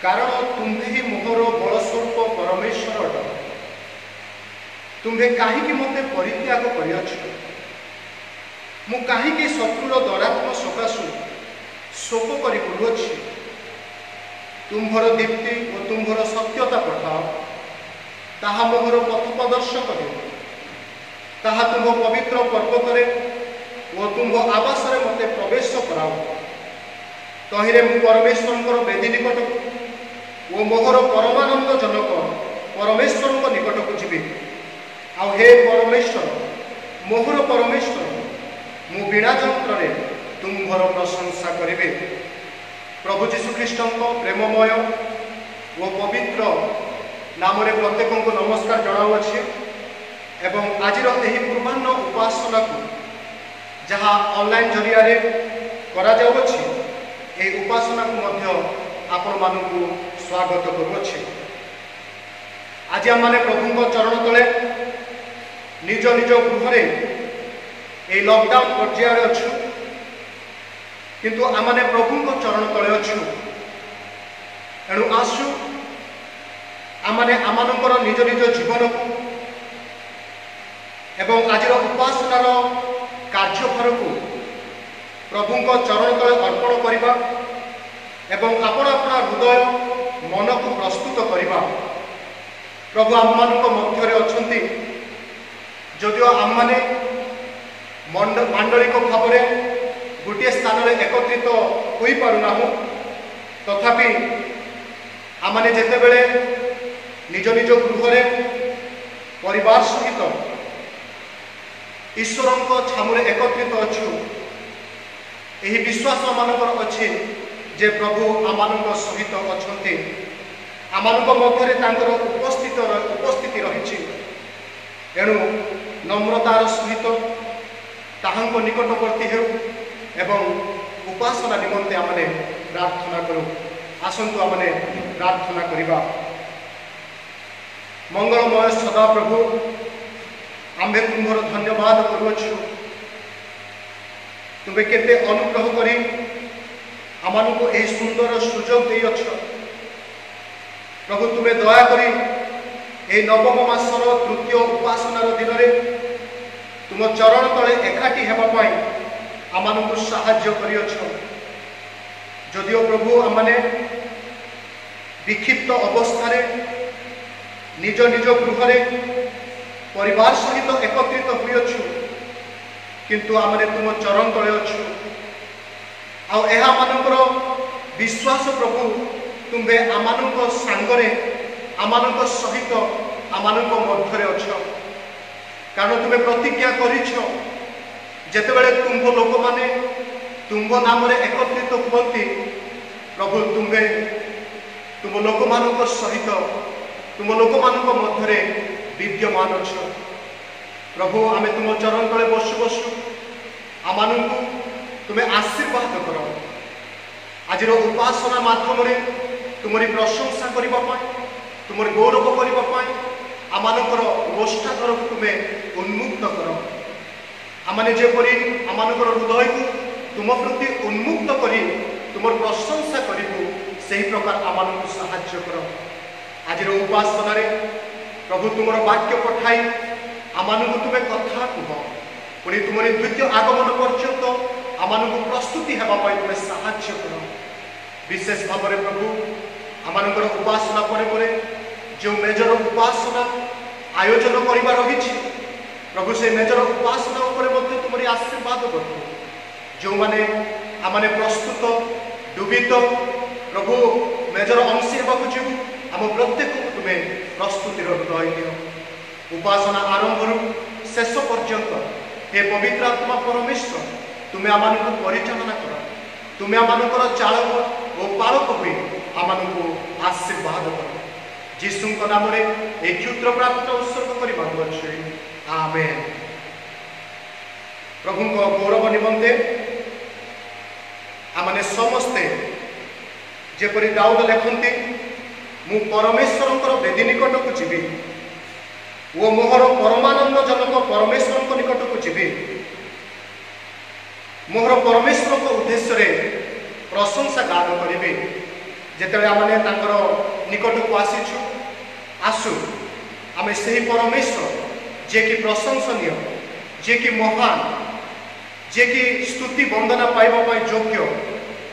कारण तुम्भे ही मोहर बलस्वरूप परमेश्वर अट। तुम्भे कहीं मते परित्याग कर मु कहीं शत्रुर दौरात्म सकाशु शोक कर बुलुअछि। तुम्भर दीप्ति और तुम्भर सत्यता पठाओ, ताहा मोहर पथ प्रदर्शक हो, ताहा तुम्भ पवित्र पर्वतरे और तुम्भ आवासरे मते प्रवेश कराओ। तहिरे मु परमेश्वर बेदी निकट और मोहर परमानंद जनक परमेश्वर निकट को जीवी। आउ हे परमेश्वर, मोहर परमेश्वर, मु बिना जंत्र तुम्भर प्रशंसा करिबे। प्रभु जीशुख्रीष्ट प्रेममय और पवित्र नाम प्रत्येक को नमस्कार जनाऊे। एवं आज पूर्वाह्न उपासना को जहाँ ऑनलाइन जरिया करा जाउछि, ए उपासना को मध्य आपण मानकु स्वागत करुछि। आज आम माने प्रभु चरण तले निज निज गृहरे ए लॉकडाउन पर्यायर अच्छु, किंतु आमने प्रभु चरण तले अच्छु। एणु आसु आमने आमानंकर निज निज जीवन को एवं आज उपासनार कार्यभार को प्रभु चरण तले अर्पण करवा एवं आपण अपना हृदय मन को प्रस्तुत करवा। प्रभु आम मध्य अच्छा, जदिओ आम मैंने मांडलिक भाव में गोटे स्थान में एकत्रित हो पारना, तथापि आमने जितेबले निज निज गृह परिवार सहित ईश्वर छामुरे एकत्रित अच्छु, यही विश्वास आमनकर अच्छे जे प्रभु आम सहित अच्छा, आम मध्य उपस्थिति रही। एणु नम्रतार सहित ताहांको निकटवर्ती हो एवं उपासना निमंते आमने प्रार्थना करूँ। आसंतु आमने प्रार्थना करिबा। मंगलमय सदा प्रभु, आम्भे तुम्हार धन्यवाद करुछु। तुम्हें केते अनुग्रह करी आमानकु एही सुंदर सुजोग देई अछ। प्रभु तुम्हें दया करी ए नवम मासर तृतीय उपासनार दिन में तुम चरण तले एकाठी हेबा पाई आमानकु साहाय्य करियछ। जदिओ प्रभु आमने विक्षिप्त अवस्था निज निज गृह परिवार सहित एकत्रित होइछु, किंतु आमने तुम चरण तले अच्छु। आमानकर विश्वास प्रभु तुम्हे आमानक सांगरे आमानक सहित आमानक मध्य अछ। कारण तुम्हें प्रतिज्ञा करिछ जेतेबेले तुम्भ लोक माने तुम्भ नाम एकत्रित हुअन्ति, प्रभु तुम्हे तुम लोक मानक सहित तुम लोक मानक मध्य विद्यमान अछ। प्रभु आमे तुम चरण तले बसु बसु आमानकु तुम्हें आशीर्वाद कर। आज उपासना माध्यम तुमरी प्रशंसा करने, तुम गौरव करने आमानकर गोष्ठाधर को तुम्हें उन्मुक्त कर। आमने जेपरी आमानकर हृदय को तुम प्रति उन्मुक्त करी तुम प्रशंसा करू, से प्रकार आमानक साहाय्य कर। आज उपासना प्रभु तुम वाक्य पठाई आमानक तुम्हें कथा कह, पुणी तुम द्वितीय आगमन पर्यंत आमानक प्रस्तुति हेबाई तुम्हें साहाय्य कर। विशेष भाव में प्रभु आमानकर उपासना पर जो मेजर उपासना आयोजन करवा रही, प्रभु से मेजर उपासना तुम आशीर्वाद कर। जो मैंने आमने प्रस्तुत डुबित प्रभु मेजर अंशी होगा जो आम प्रत्येक तुम्हें प्रस्तुतिर हृदय दियो। उपासना आरंभ शेष पर्यंत हे पवित्र आत्मा परमेश्वर तुम्हें आमानकु परिचालना कर। तुम्हें आमानकर चालक और पालक हुई आमानकु आशीर्वाद कर। जीसुଙ୍କ नाम रे एक क्षुद्र प्रार्थना उत्सर्ग करछे। आमेन। प्रभु गौरव निमंते आमने समस्ते जेपरी दाऊद लेखन्ति, मु परमेश्वर वेदी निकट को जीवी वो मोहर परमानंद जनक परमेश्वर निकट को जीवी। मोहर परमेश्वर उद्देश्य प्रशंसा गान करी ଯେତେବେଳେ ଆମେ ତାଙ୍କର ନିକଟକୁ ଆସିଛୁ, ଆସୁ ଆମେ ସେହି ପରମେଶ୍ୱର ଯିଏକି ପ୍ରଶଂସନୀୟ, ଯିଏକି ମହାନ, ଯିଏକି ସ୍ତୁତି ବନ୍ଦନା ପାଇବା ପାଇଁ ଯୋଗ୍ୟ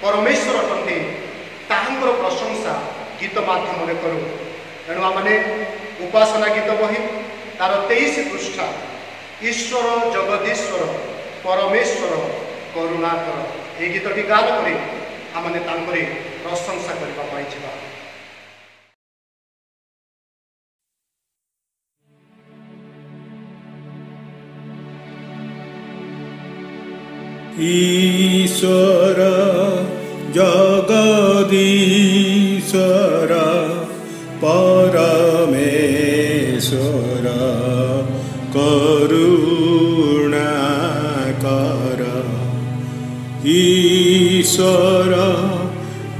ପରମେଶ୍ୱର ଅଟନ୍ତି, ତାହାଙ୍କର ପ୍ରଶଂସା ଗୀତ ମାଧ୍ୟମରେ କରୁ। ତେଣୁ ଆମେ ଉପାସନା ଗୀତ ବହି ତାର 23 ପୃଷ୍ଠା ଈଶ୍ୱର ଜଗଦୀଶ୍ୱର ପରମେଶ୍ୱର କରୁଣାକର এই ଗୀତଟି ଗାନ କରି ଆମେ ତାଙ୍କରି ପ୍ରଶଂସା କରିବା ପାଇଁ ଯିବା। ईश्वर जगदीश्वर परमेश्वर करुणाकर। ईश्वर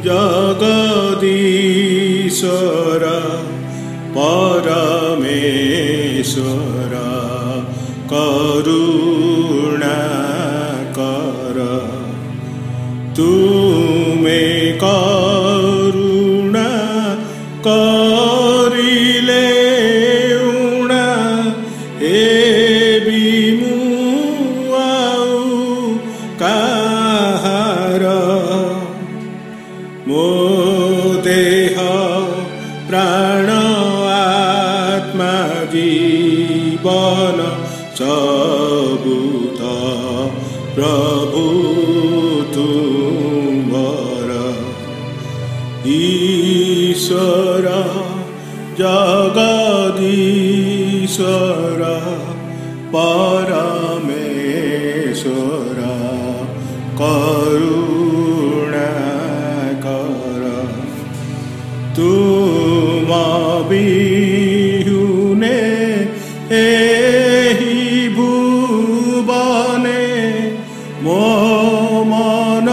जगदीश्वर परमेश्वर करुणाकर। तुमे करुणा करिले उणा ए बिमुआउ काहार। मो देह प्राण आत्मा जीवन सबुत प्रभु तुमर। ईश्वर जगदीश्वर परमेश्वर करुणाकर। तुम बिहुने एहि भुवने मो मन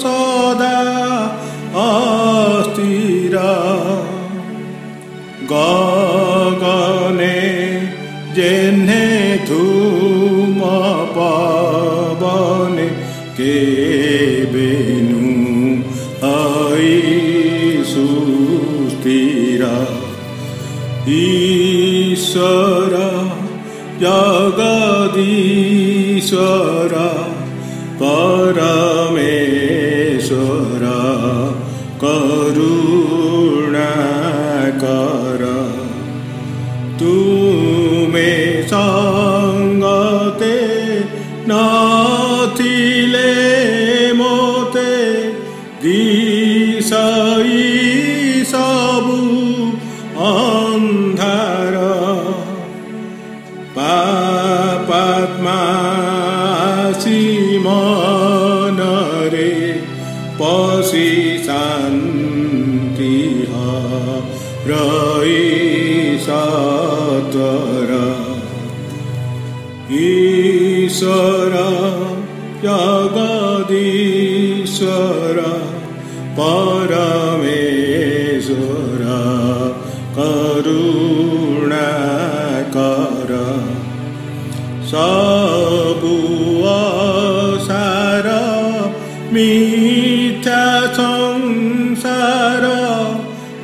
सदा अस्थिर। गगने जेन्हे धूम पवने केबेनु आई सुस्थिर। ईश्वर जगदीश्वर परमेश्वर करुणाकर। तुमे संगते नथिले मोते दिशई सबु अंधार। पापात्मासी मनरे पशि शान्ति रही सत्वर। ईश्वर जगदीश्वर परमेश्वर करुणाकर। सबु असार मिथ्या संसार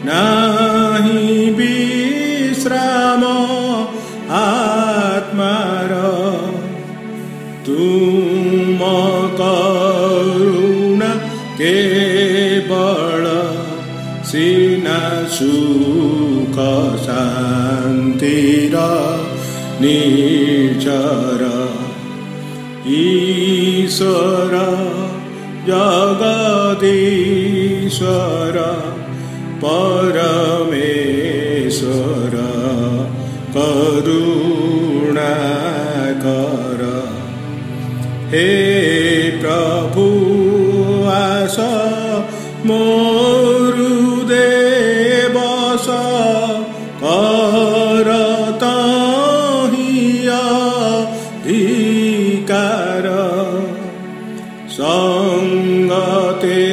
नाही विश्राम आत्मार। तुम करुणा केवल सीना सुख शान्तिर निचर। ईश्वर जगदीश्वर परमेश्वर करुणाकर। हे प्रभु आस मोरु देवस करत धिकार। संगते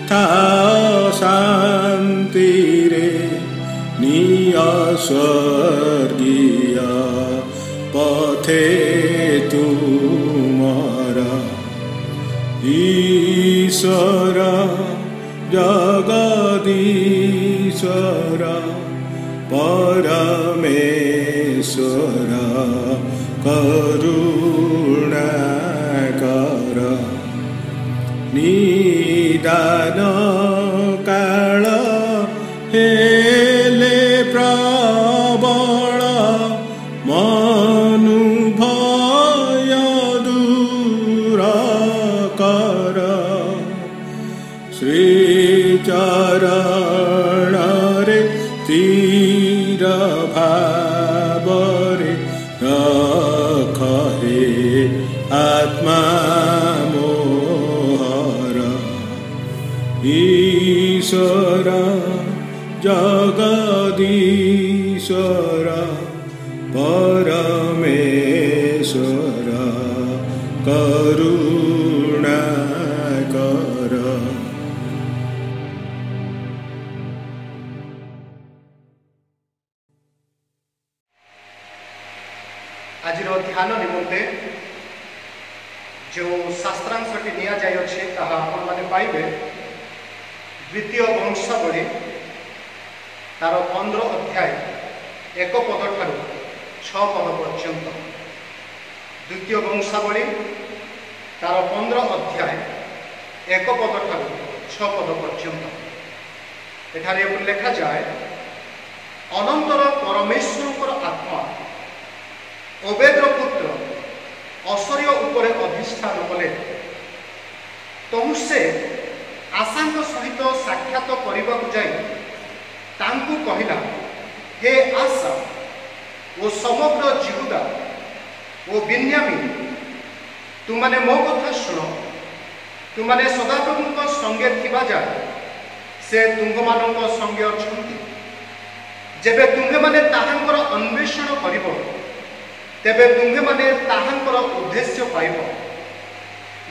था शांति रे निय स्वर्गीय पथे तुमरा। ईश्वर जगदीश्वर परमेश्वर करुणाकर निदान काल हेले प्रबल मनुभय दूर कर श्रीचरण रे तीर भावरे रख हे आत्मा मोहर ईश्वर जगदीश्वर परमेश्वर करुणाकर। आज ध्यान निमंते जो शास्त्रांशटी नि जाइए आपने पाइबे द्वितीय वंशावली तार 15 अध्याय 1 पद ठार 6 पद पर्यंत। द्वितीय वंशावली तार 15 अध्याय 1 पद ठार 6 पद पर्यंत एठारे लिखा जाए अनंतर परमेश्वर आत्मा ओबेदर पुत्र असर्य उपरे अधिष्ठान कले तहु से आशांक सहित साक्षात करने जाई तांकु कहिला हे आशा ओ समग्र जिहुदा ओ बिन्यामीन तुमने मो कथा शुण तुमने सदाप्रभु संगे थिबा जाए से तुम मान संगे अछंती जेबे तुम्हे माने ताहांकर अन्वेषण करिबो तेबे तुम्हे माने ताहांकर उद्देश्य पाइब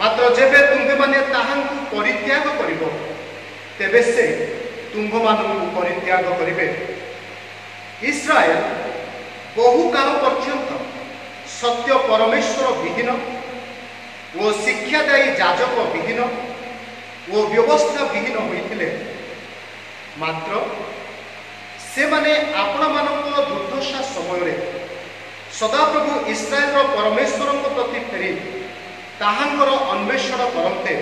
मात्र जेबे तुम्हे माने ताहांकु परित्याग करिबो तेबे से तुम्ह मानकु परित्याग करिबे। इस्राएल बहु काल पर्यंत सत्य परमेश्वर विहीन वो शिक्षादायी याजक विहीन वो व्यवस्था विहीन होइथिले मात्र से माने आपण मानक दुर्दशा समय सदाप्रभु इस्राएल परमेश्वर प्रति फेरी ताहांकर अन्वेषण करते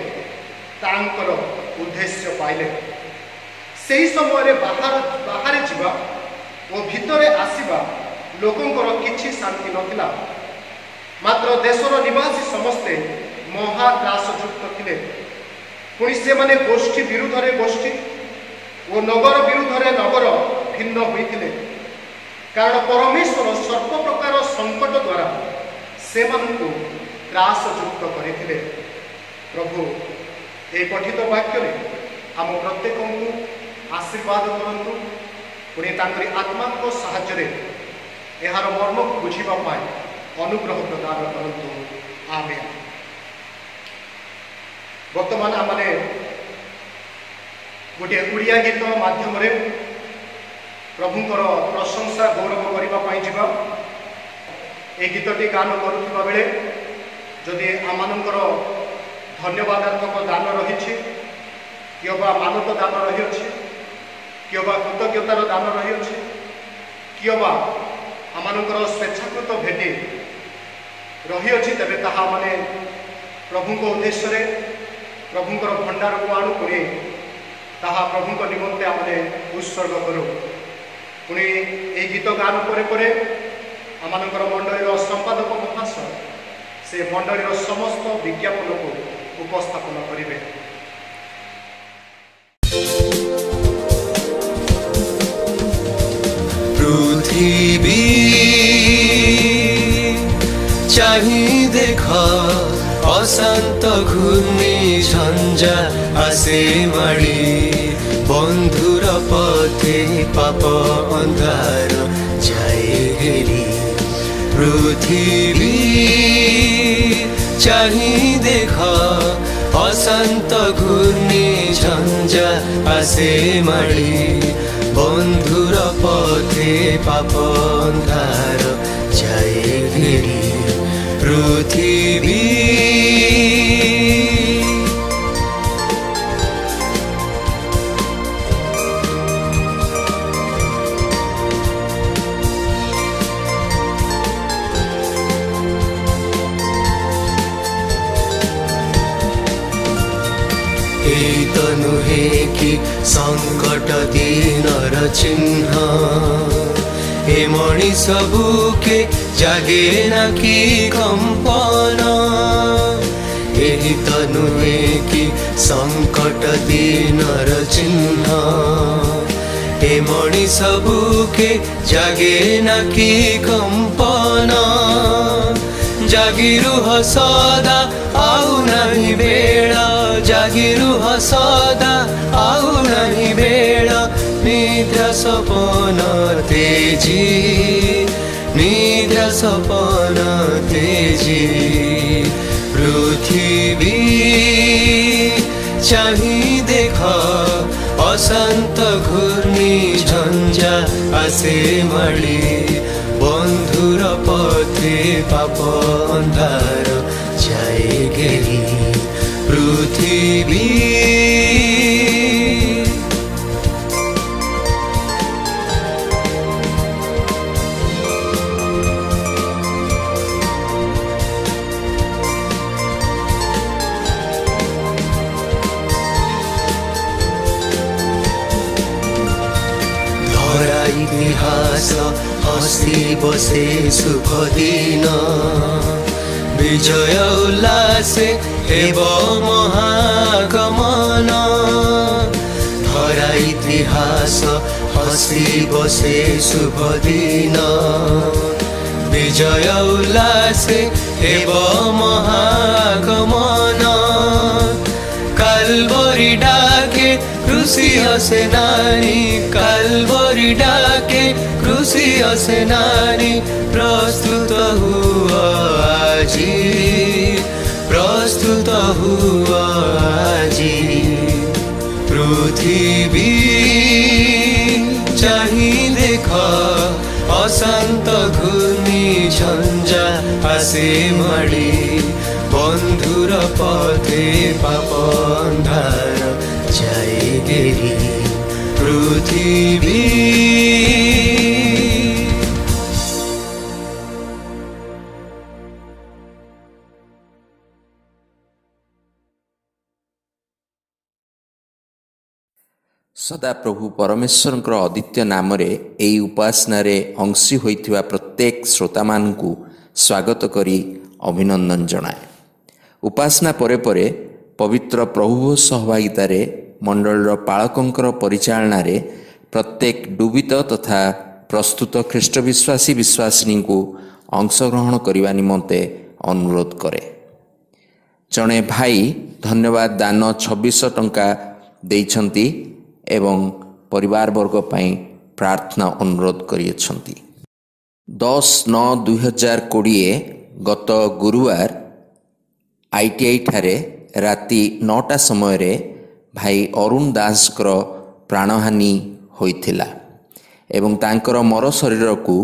तांकर उद्देश्य पाइले। सही समय बाहर जीवा और भितरे आसीबा लोकंकर किछि शांति नथिला मात्र देशर निवासी समस्ते महात्रासयुक्त थिले। पुणी से माने गोष्ठी विरुद्ध गोष्ठी और नगर विरुद्ध नगर भिन्न होइथिले कारण परमेश्वर सर्व प्रकार संकट द्वारा से मानकु त्रासयुक्त करथिले। प्रभु ए पठित वाक्य आम प्रत्येक आशीर्वाद करंतु पुणी तांकरी आत्मा को साहाय्य यार मर्म को बुझिबा पाए अनुग्रह प्रदान करंतु आमेन। वर्तमान आमने गोटे उड़िया गीत माध्यम प्रभुंकर प्रशंसा गौरव करने जावा। ए गीतटी गान करुवा बेले जदि आमनकर धन्यवादात्मक दान रही किबा मानक दान रही किबा कृतज्ञतार दान रही किबा आमनकर स्वेच्छाकृत भेटी रही तेरे ताहा माने प्रभुंक उद्देश्य प्रभुंकर भंडार को आणु पुणी ताहा प्रभुंक निमंते आमने उत्सर्ग करूँ। पुणी ए गीत गान परे आमनकर मंडलीर संपादक महाशय से मंडलीर समस्त विज्ञापन को उपस्थापन करेंगे। पृथ्वी चाहि देख अशांत घूर्णि झंझा आसे माड़ी बंधुर पथे पाप अंधार जाए घेरी। पृथ्वी चाहि देख अशांत घूर्णि झंझा आसे माड़ी बंधुर पथे पाप अंधार जाए घेरी। पृथ्वी एही तो नुहे कि संकट दिनर चिन्ह ए मणिष बुके जागे ना कि कंपन एही तो नुहे कि संकट दिनर चिन्ह ए मणिष बुके जागे ना कि कंपन जागी रुह सदा आउ नहीं बेड़ा जागी रुह सदा आउ नहीं बेड़ा निद्रा सपन तेजी निद्रा सपन तेजी पृथ्वी चाही देख अशांत घूर्णी झंझा आसे मड़ी बंधुर पथे पाप अंधार जाए गेली पृथ्वी इतिहास हसी बसे सुख दिन विजय उल्लासे हेब महागमन धरा इतिहास हसी बसे शुभ दिन विजय उल्लासे हेब महागमन काल्वरी डाके क्रूसीय सेनानी काल्वरी डाके क्रूसीय सेनानी प्रस्तुत हुआ आजी प्रस्तुत हुआ आजी पृथ्वी चाही देख अशांत घूर्णी झंझा आसे मड़ी बंधुर पथे पाप अंधार जाए गेली पृथ्वी सदा प्रभु परमेश्वर अद्वितीय नाम एई उपासनार अंशी होइथिबा प्रत्येक श्रोता मानकु स्वागत करी अभिनंदन जनाए। उपासना परे परे पवित्र प्रभु सहभागितार मंडल पालकंकर परिचालना प्रत्येक डुबित तथा प्रस्तुत ख्रीष्ट विश्वासी विश्वासिनी को अंशग्रहण करने निमंते अनुरोध करे। जड़े भाई धन्यवाद दान 2600 टंका देइछंती एवं परिवार वर्ग पई प्रार्थना अनुरोध करियछंती। 10/9/2020 गत गुरुवार ITI ठारे राति 9टा समय रे भाई अरुण दास प्राणहानि होइथिला एवं तांकर मर शरीर को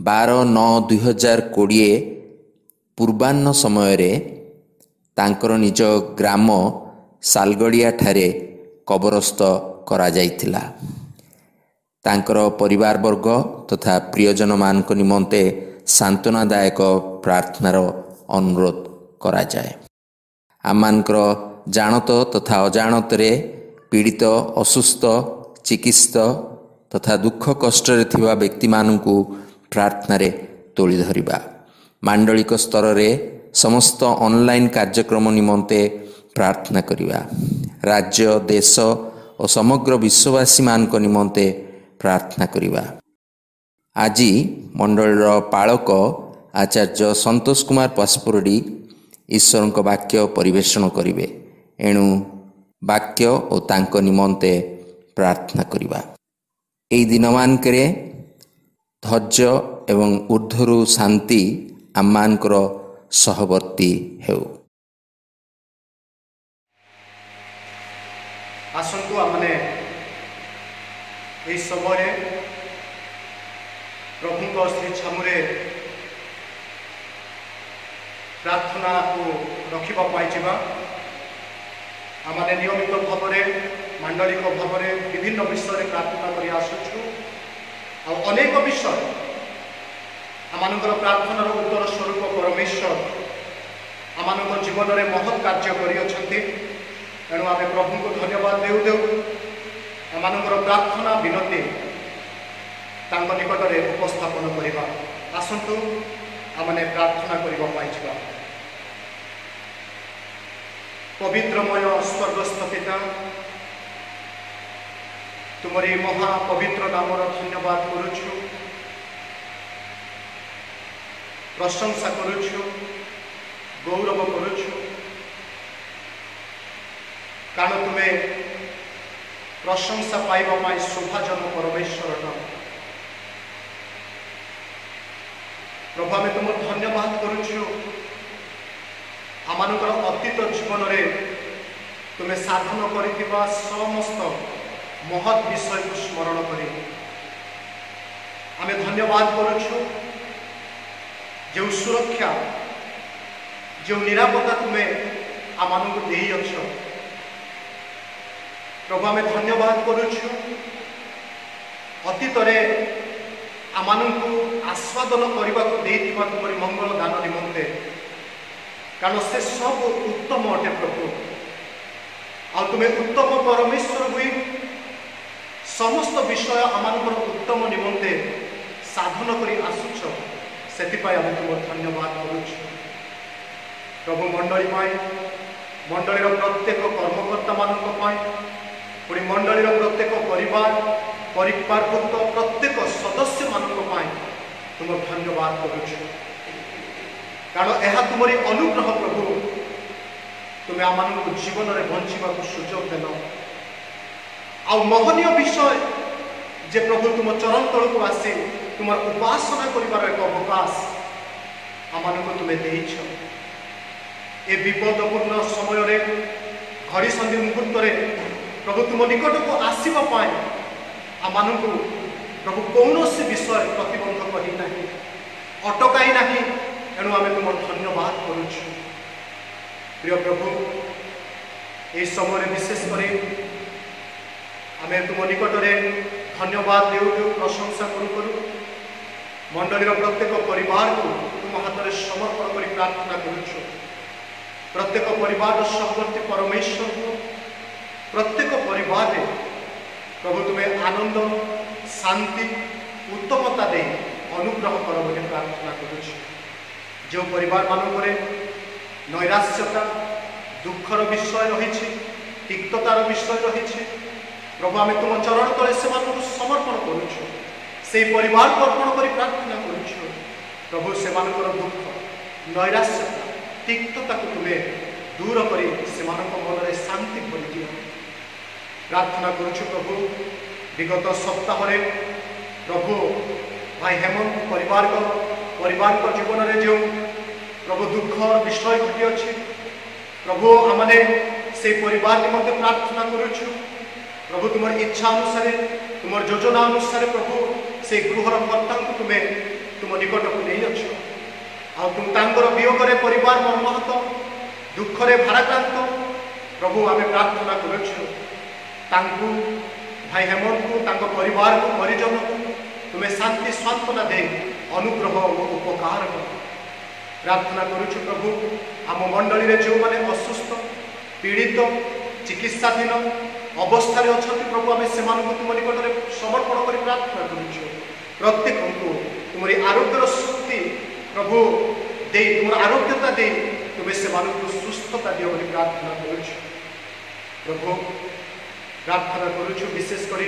12/9/2020 पूर्वाह्न समय रे तांकर निज ग्राम सालगड़िया ठारे कबरस्थ करा जाइथिला। तांकर परिवार वर्ग तथा प्रियजन मानक निमंते सांत्वनादायक प्रार्थनार अनुरोध करा जाए। आमानकर जानत तथा अजाणत रे पीड़ित असुस्थ चिकित्सित तथा दुख कष्ट रे थिबा व्यक्ति मानकु प्रार्थना रे तोली धरिबा। मांडलिक स्तर रे समस्त ऑनलाइन कार्यक्रम निमंते प्रार्थना करिबा। राज्य देश और समग्र विश्ववासी मानक निमंते प्रार्थना करिबा। आज मंडल पालक आचार्य संतोष कुमार पासपुरडी ईश्वर को वाक्य परिवेषण करिवे। एणु वाक्य और तांको निमंते प्रार्थना करिबा। एई दिनमानकरे धैर्य एवं ऊर्ध्वरु शांति आमानकर सहवर्ती हेउ। आसंतु आमने एई समय प्रभु को श्री छामुरे प्रार्थना को रखिबा पाइजिबा। आमने नियमित भाव में मांडलिक भाव में विभिन्न विषय प्रार्थना करि आसुछु और अनेक विषय आमानकर प्रार्थनार उत्तर स्वरूप परमेश्वर आमानकर जीवन में महत् कार्य करियछन्ति तेणु आम प्रभु को धन्यवाद देउ देउ एमानकर प्रार्थना विनती तांको निकट में उपस्थापन करवा। आसतु आमने प्रार्थना करवा। पवित्रमय स्वर्गस्थ पिता, तुमरी महापवित्र नामर धन्यवाद करुछु, प्रशंसा करुछु, गौरव करुछु, कारण तुम्हें प्रशंसा पाइबा शोभाजन परमेश्वर। प्रभु आम तुम धन्यवाद करुछु, आमानकर अतीत जीवन में तुम्हें साधन करिथिबा समस्त महत् विषय को स्मरण करी आम धन्यवाद करुछु। जो सुरक्षा जो निरापत्ता तुम्हें आमानक देई अछ प्रभु आम धन्यवाद करुछु। अतीत आमानकु आस्वादन करने को देइथिबा तुमरी मंगल दान निमंते, कारण से सब उत्तम अटे प्रभु। आ तुम्हें उत्तम परमेश्वर हुई समस्त विषय आमानकर उत्तम निमंते साधन करी आसुछ, सेतिपाई आम तुम धन्यवाद करुछु। प्रभु मंडली मंडलीर प्रत्येक कर्मकर्ता मानक पुणी मंडलीर प्रत्येक परिवारभुक्त प्रत्येक सदस्य मानक तुम धन्यवाद करुछु, कारण यह तुमरी अनुग्रह प्रभु। तुम्हें आम जीवन में बंचवा सुजोग देल आ महनीय विषय जे प्रभु तुम चरण तल को आसी तुम उपासना कर एक अवकाश आम तुम्हें देछ। ए विपदपूर्ण समय घड़ी संधि मुहूर्त प्रभु तुम निकट को आसवाई आम प्रभु कौन विषय प्रतिबंधक ही ना अटकाई ना, तेणु आम तुम धन्यवाद करुछु। प्रिय प्रभु ये समय विशेषकर आम तुम निकट में धन्यवाद देउ देउ प्रशंसा करू मंडलीर प्रत्येक परिवार को तुम हाथ में समर्पण कर प्रार्थना करुछु। प्रत्येक परिवार सहवर्ती परमेश्वर को प्रत्येक परिवार प्रभु तुम्हें आनंद शांति उत्तमता दे अनुग्रह कर बोली प्रार्थना करुछु। जो परिवार मानक नैराश्यता दुखर विषय रही तिक्ततार विषय रही प्रभु आम तुम चरण तले से समर्पण करुछु। से परिवार को अर्पण कर प्रार्थना करुछु। प्रभु से दुख नैराश्यता तिक्तता को तुम्हें दूर कर मन में शांति भरी दियो प्रार्थना करुछु। प्रभु विगत सप्ताह प्रभु भाई हेमंत परिवार को जीवन में जो प्रभु दुख विषय घटी अच्छी प्रभु आमने से परिवार निमंते प्रार्थना करुछु। प्रभु तुम इच्छा अनुसार तुम योजना अनुसार प्रभु से गृहर कर्ता को तुम्हें तुम निकट को नहीं अच्छ आ तुम तांकर वियोगरे परिवार मर्माहत दुखरे भाराक्रांत प्रभु आम प्रार्थना करुछु। तांकु भाई हेमंत को तांको परिवार को परिजन को तुम्हें शांति सांत्वना दे अनुग्रह और उपकार कर प्रार्थना करुछु। प्रभु आम मंडली रे जो माने असुस्थ पीड़ित चिकित्साधीन अवस्था अच्छा प्रभु आम से तुम निकट में समर्पण कर प्रार्थना करुछु। प्रत्येक को तुम आरोग्यर शक्ति प्रभु दे तुम आरोग्यता दे तुम्हें से सुस्थता दियो बोली प्रार्थना करुछु। प्रभु प्रार्थना करुछु विशेषकर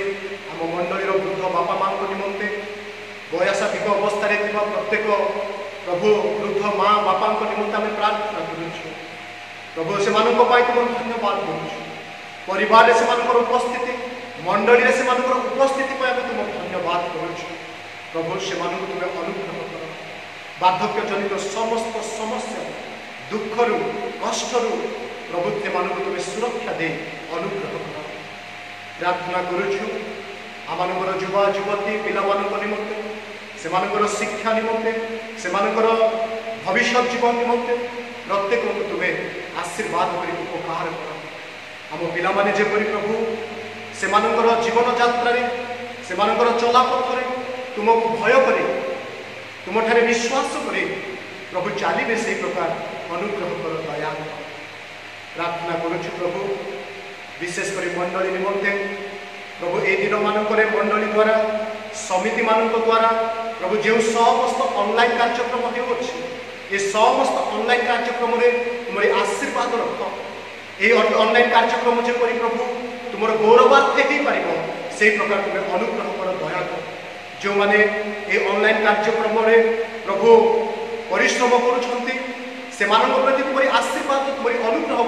आम मंडलीर वृद्ध बापा माँ निमंते वयसाधिक अवस्था प्रत्येक प्रभु वृद्ध माँ बापा निमंते आम प्रार्थना करुछु। प्रभु से तुम धन्यवाद करुछु। परिवार से उपस्थिति मंडली से उपस्थिति तुम धन्यवाद करुछु। प्रभु से तुम्हें अनुग्रह कर बार्धक्य जनित समस्त समस्या दुखरु कष्टरु प्रभु से तुम्हें सुरक्षा दे अनुग्रह कर प्रार्थना करुछु। आमर युवा युवती पिला निमंते से शिक्षा निमंते से भविष्य जीवन निमंते प्रत्येक को तुम्हें आशीर्वाद कर उपकार कर आम पिला माने जेपरि प्रभु से जीवन यात्रा से चलापथरे तुमको भय करे तुम ठारे विश्वास करे प्रभु चलिए से प्रकार अनुग्रह कर दया प्रार्थना करुछु। प्रभु विशेषकर मंडली निमंते प्रभु ए दिन मानक मंडली द्वारा समिति मानक द्वारा प्रभु जो समस्त ऑनलाइन कार्यक्रम ये समस्त ऑनलाइन कार्यक्रम तुम आशीर्वाद रख ये ऑनलाइन कार्यक्रम जेपरी प्रभु तुम गौरवार्थ हो पार से प्रकार तुम्हें अनुग्रह कर दया कर जो मैंने ये ऑनलाइन कार्यक्रम प्रभु परिश्रम करुँच से प्रति तुम आशीर्वाद तुम अनुग्रह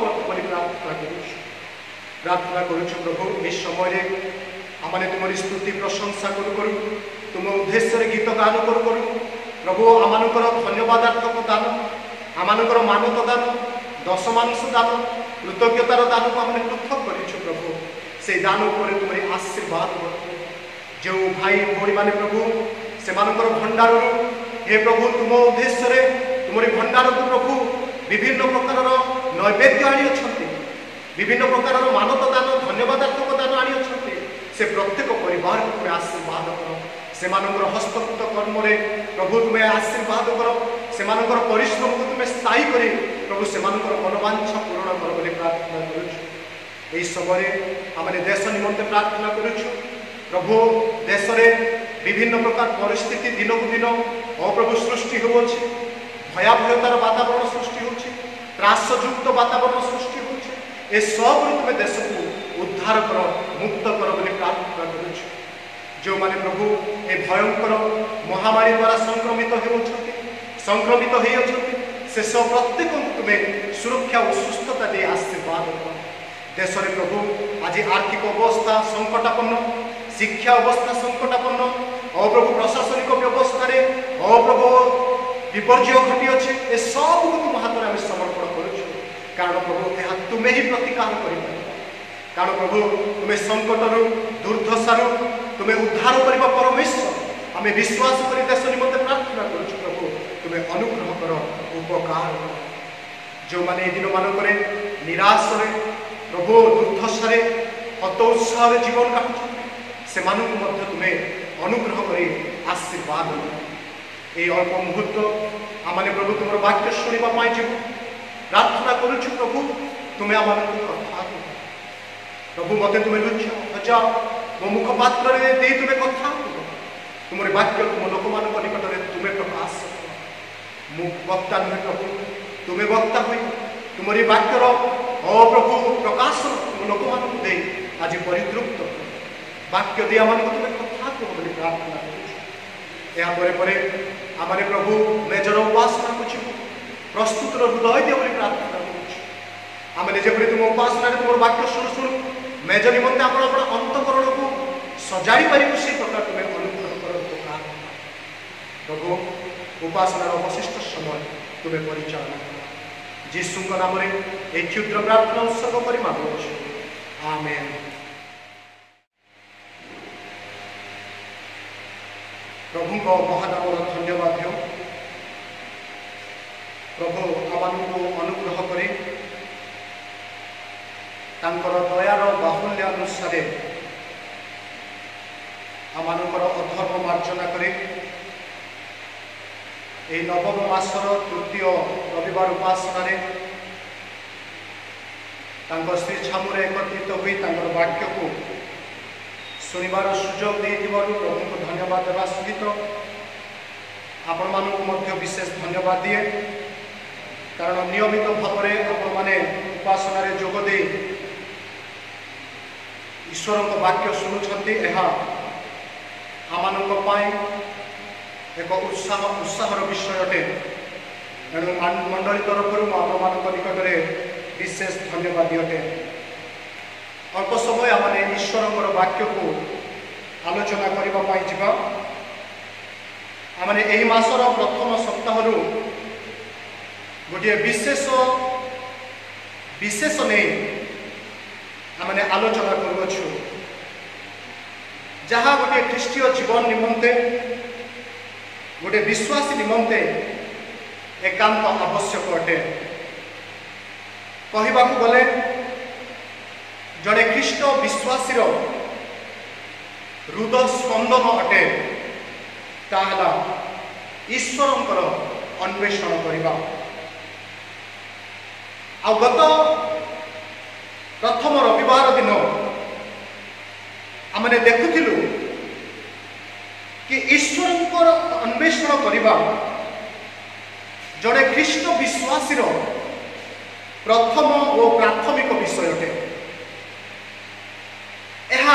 प्रार्थना करुँ प्रभु इस समय आम तुम स्तुति प्रशंसा करूँ तुम उद्देश्य गीत गान करूँ प्रभु आमर धन्यवादार्थक दान आमर मानत दान दशमांश दान कृतज्ञतार दान को आम पृथक करूँ प्रभु से दान पर तुम आशीर्वाद जो भाई भाई मैंने प्रभु से भंडार हे प्रभु तुम उद्देश्य तुम भंडार को प्रभु विभिन्न प्रकार नैवेद्य आनी विभिन्न प्रकार मानत दान धन्यवादात्मक दान आनी से प्रत्येक परिवार को तुम्हें आशीर्वाद कर से हस्तकृत कर्म प्रभु तुम्हें आशीर्वाद कर से परिश्रम को तुम्हें स्थायी कर प्रभु से मनोवांछा पूर्ण कर बोली प्रार्थना करुँ समय आम देश निमंते प्रार्थना करुँ प्रभु देश में विभिन्न प्रकार परिस्थिति दिन को दिन अप्रभु सृष्टि हो भयाभयतार वातावरण सृष्टि हो त्रासयुक्त वातावरण सृष्टि हो सब तुम्हें देश को उद्धार कर मुक्त कर बोली प्रार्थना करुँ जो माने प्रभु ए भयंकर महामारी द्वारा संक्रमित हो से सब प्रत्येक तुम्हें सुरक्षा और सुस्थता दे आशीर्वाद कर देश में प्रभु आज आर्थिक अवस्था संकटापन्न शिक्षा अवस्था संकटापन्न अप्रभु प्रशासनिक व्यवस्था अप्रभु विपर्य घटी अच्छे ए सब को तुम हाथ में आम समर्पण करुँ कारण प्रभु यह तुम्हें ही प्रतिकार कर कारण प्रभु तुम्हें संकटर दुर्दशार तुम्हें उद्धार करने परमेश्वर आम विश्वास कर देश निमंते प्रार्थना करुँ प्रभु तुम्हें अनुग्रह कर उपकार जो मैंने दिन मानक निराश प्रभु दुर्दशार हत उत्साह जीवन काटुं से तुम्हें अनुग्रह कर आशीर्वाद ये अल्प मुहूर्त आम प्रभु तुम वाक्य शुणा जीव प्रार्थना करुँ प्रभु तुम्हें आम कथा प्रभु मत तुम्हें लुच हजा मो मुखपात्र दे तुम्हें कथा तुम वाक्य तुम लोक मान निकट में तुम्हें प्रकाश मु वक्ता नुहे प्रभु तुम्हें वक्ता हुई तुम वाक्यर अप्रभु प्रकाश तुम लोक मान दे आज परितृप्त वाक्य दे आम तुम्हें कथा कह बोली प्रार्थना करें आम प्रभु मेजर उपासना को प्रस्तुत हृदय दियो बोली प्रार्थना करें जब तुम उपासना तुम वाक्य शुणु शुणु मेज निमंते आप अंतकरण को सजाई पार से प्रकार तुम्हें अनुग्रह कर प्रभु उपासनार अवशिष्ट समय तुम्हें परिचालना कर जीशु नाम एक क्षुद्र प्रार्थना उत्सर्ग कर मांगुछु आमेन। प्रभु को महानाम धन्यवाद हो प्रभु आम को अनुग्रह करे तांकर दयार बाहुल्य अनुसार आमर अधर्म मार्जना करे यह नवम मासर तृतीय रविवार उपासना श्री छामुरे एकत्रित हुई वाक्य को शुणवार सुजोग दे प्रभु को धन्यवाद देवा सहित आपण मानक विशेष धन्यवाद दिए कारण नियमित भाव में आपण मैंने उपासना जोगदे ईश्वर को वाक्य शुणुंट आम एक उत्साहर विषय अटे तेणु मंडली तरफ आम निकट में विशेष धन्यवाद अटे अल्प समय आम ईश्वर वाक्य को आलोचना करने आम यही मासर प्रथम सप्ताह गोटे विशेष नहीं आम आलोचना करुछु जहाँ गोटे ख्रीष्टीय जीवन निमंते गोटे विश्वासी निमंते एकांत आवश्यक अटे कहवा गले जड़े ख्रीष्ट विश्वासी हृदय स्पंदन अटे ताहला ईश्वर अन्वेषण करवा आ गत प्रथम रविवार दिन आमने देखुथिलु कि ईश्वर अन्वेषण करने जड़े ख्रीष्ट विश्वासी प्रथम और प्राथमिक विषय अटे। यह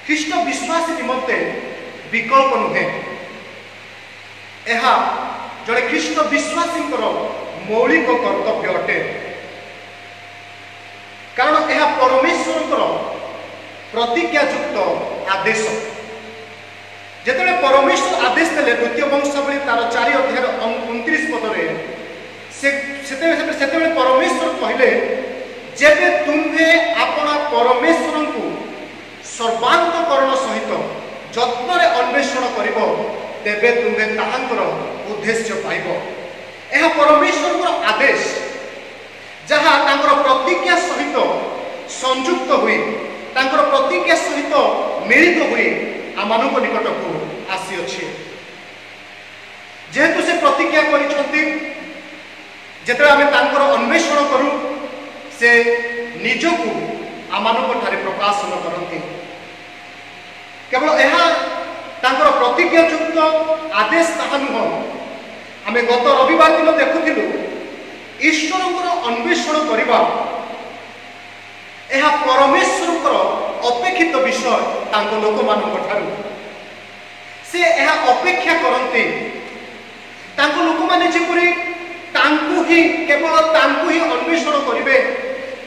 ख्रीष्ट विश्वासी निमंते विकल्प नुहे, यह जड़े ख्रीष्ट विश्वासी मौलिक कर्तव्य अटे। कारण यह परमेश्वर प्रतिज्ञायुक्त आदेश। जिते परमेश्वर आदेश देले द्वितीय वंशावली तार 4 अध्याय 29 पदरे से परमेश्वर कहले जेबे तुम्हे अपना परमेश्वर को सर्वांतकरण सहित जत्न अन्वेषण करिवो तेबे तुम्हे ताहांकर उद्देश्य पाइबो। यह परमेश्वर आदेश जहाँ तांकर प्रतिज्ञा सहित संयुक्त हुई तांकर प्रतिज्ञा सहित मिलित हुई आमानक निकट को आसी अछि। जेहेतु से प्रतिज्ञा करिसंती जेतरे आमे तांकर अन्वेषण करू से निजको आमानक ठारे प्रकाशन करंती। केवल यह तांकर प्रतिज्ञायुक्त आदेश ताहा नुह। आमे गत रविवार दिन देखुथिलु ईश्वर अन्वेषण करवा यह परमेश्वर अपेक्षित विषय तांको लोक मानक ठारू से यह अपेक्षा करते तांको लोक माने जेपरि तांको ही केवल तांको ही अन्वेषण करिवे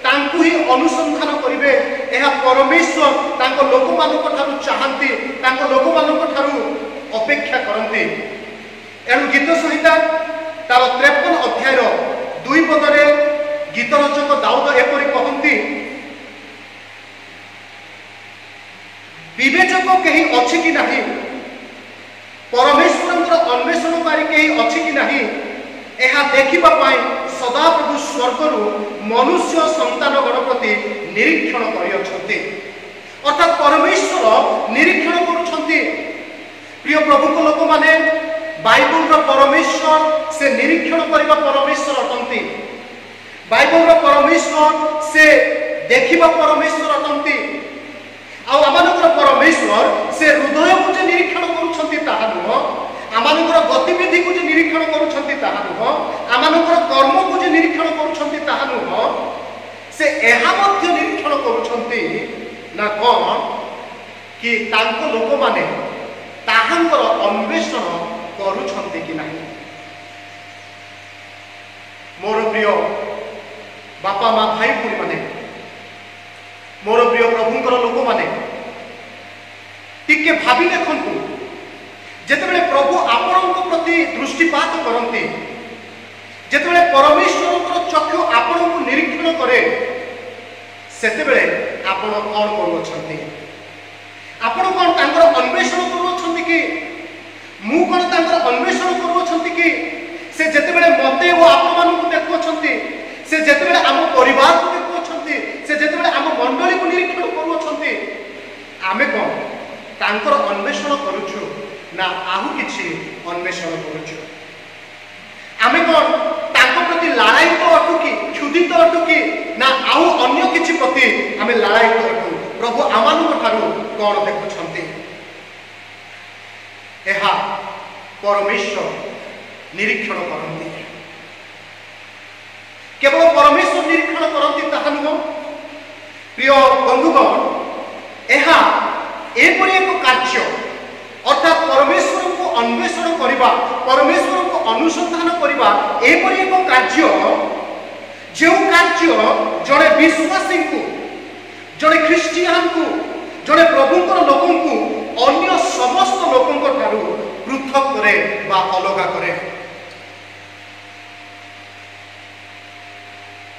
तांको ही अनुसंधान करिवे। यह परमेश्वर तांको लोक मानक ठारू चाहंती तांको लोक मानक ठारू अपेक्षा करते। एणु गीत संहिता तार 53 अध्याय 2 पदरे गीत रचक दाऊद एपरि कहंती विवेचक कहीं अच्छी कि नहीं परमेश्वर अन्वेषणकारी कहीं अच्छी कि नहीं यह देखा सदा प्रभु स्वर्गर मनुष्य संतान गण प्रति निरीक्षण कर अर्थात परमेश्वर निरीक्षण करुछंती। प्रिय प्रभु को लोक माने बाइबल परमेश्वर से निरीक्षण करने परमेश्वर अटंती। बाइबल परमेश्वर से देखा परमेश्वर अटंती। आमानकर परमेश्वर से हृदय को जे निरीक्षण करुछंती ताहा नुह आमानकर गतिविधि को जे निरीक्षण करुछंती ताहा नुह आमानकर कर्म को जे निरीक्षण करुछंती ताहा नुह से एहा मध्य निरीक्षण करुछंती ना कोन कि तांको लोक माने ताहांकर अन्वेषण करुछंती कि नाही। मोर प्रिय बापा माँ भाई भूरी माने मोर प्रिय प्रभुंकर लोक माने टिके भावी देखंतु जेतेबेले प्रभु आपणक प्रति दृष्टिपात करंती जेतेबेले परमेश्वरकर चक्षु आपणक निरीक्षण करे सेतेबेले आपण कोन करूछंती आपण कोन तांकर अन्वेषण करूछंती कि मु कोन तांकर अन्वेषण करूछंती कि से जेतेबेले मते ओ आपण मानकु देखुछंती से जेतेबेले आम परिवार को देखुछंती से जेतेबेले आम मंडली को निरीक्षण करूछंती आमे कोन तांकर अन्वेषण करूछु ना आहु किछि अन्वेषण करूछु आमे कोन तांको प्रति लालायित अटु कि क्षुदित अटु कि ना आहु अन्य किछि प्रति आमे लालायित अटु प्रभु आमानक ठारू कोन देखुछंती। एहा परमेश्वर निरीक्षण करंती। केवल परमेश्वर निरीक्षण करंती ताहा नुह प्रिय बंधुगण एहा एपरि एक कार्य अर्थात परमेश्वर को अन्वेषण करवा परमेश्वर को अनुसंधान करवा एपरि एक कार्य जो कार्य जड़े विश्वासी को जड़े ख्रिस्टियान को जड़े प्रभुंकर लोकों को अन्य समस्त लोकों ठारू पृथक करे बा अलगा करे।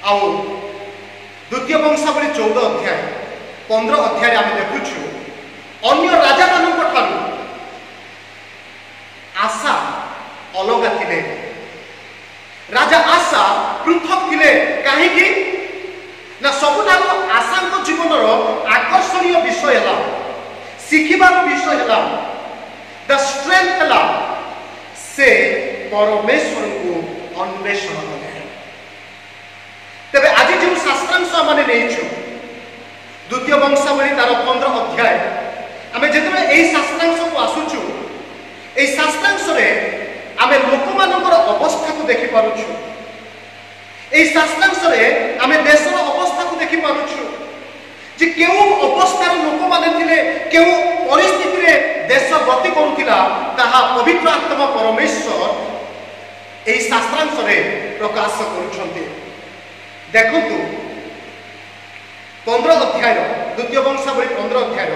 आउ द्वितीय वंशावली 14 अध्याय 15 अध्याय आम देखुछु अन्य राजा मानक ठारू आशा अलगा थिले। राजा आशा पृथक थिले काहेकि ना सबुठार आशा जीवन आकर्षणीय विषय है शिखिबार विषय है द स्ट्रेंथ है से परमेश्वर को अन्वेषण कले। तेबे आज जो शास्त्र शास्त्रांश आमने नहीं द्वितीय वंशावली तार 15 अध्याय आम जो यही शास्त्रांश को आसुचु यही शास्त्रांश आम लोक मान अवस्था को देखिपुँ यही शास्त्रांश आम देशर अवस्था को देखिपुँ जे केउ अवस्थार लोक माने थिले केउ परिस्थिति रे देश गति करुथिला ताहा पवित्र आत्मा परमेश्वर एही शास्त्रांश रे प्रकाश करूछन्ते। देखंतु 15 अध्याय द्वितीय वंशावली 15 अध्याय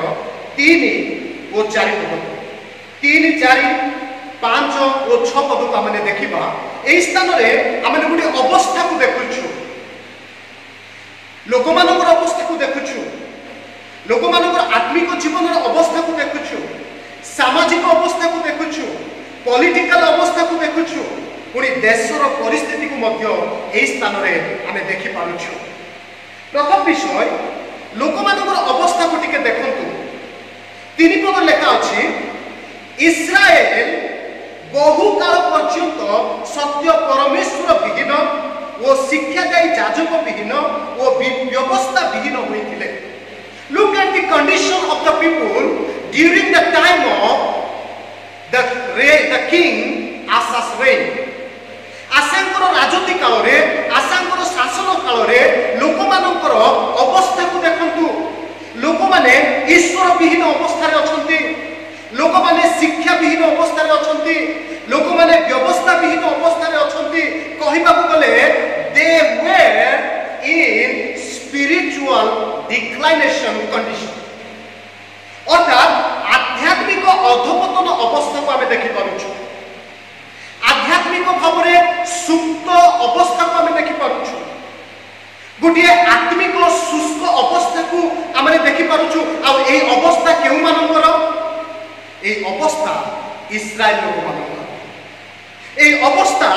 3 और 4 पद 3 4 5 और 6 पद को आमने देखिबा एही स्थान रे आमने गुडी अवस्था को देखुछु लोक मानकर अवस्था को देखुछु लोक मानकर आत्मिक जीवन अवस्था को देखुछु सामाजिक अवस्था को देखुछु पॉलिटिकल अवस्था को देखुछु पुणी देशर परिस्थिति को मध्य एही स्थान रे आमे देखि पारुछु। प्रथम विषय लोक मानकर अवस्था को टिके देखंतु 3 पद लेखा अछि इस्राएल बहु काल पर्यंत सत्य परमेश्वर विहीन वो शिक्षादायी जाजक विहीन वो व्यवस्था विहीन होइथिले। Look at the condition of the people during the time of the king Asa's reign. आसांकर राजती काल रे आसांकर शासन काल रे लोक मानकर अवस्था को देखंतु लोक माने ईश्वर विहीन अवस्था रे अछंती लोक माने शिक्षा विहीन अवस्था रे अछंती लोक माने व्यवस्था विहीन अवस्था रे अछंती कहिबा को गले they were in spiritual declination condition अर्थात आध्यात्मिक अधपतन अवस्था को आमे देखि पारुछु आध्यात्मिक भावरे सुप्त अवस्था को आमे देखि पारुछु गोटे आत्मिक शुष्क अवस्था को आमे देखि पारुछु आ एई अवस्था केउ मानकर एई अवस्था इस्राएल लोक मानकर एई अवस्था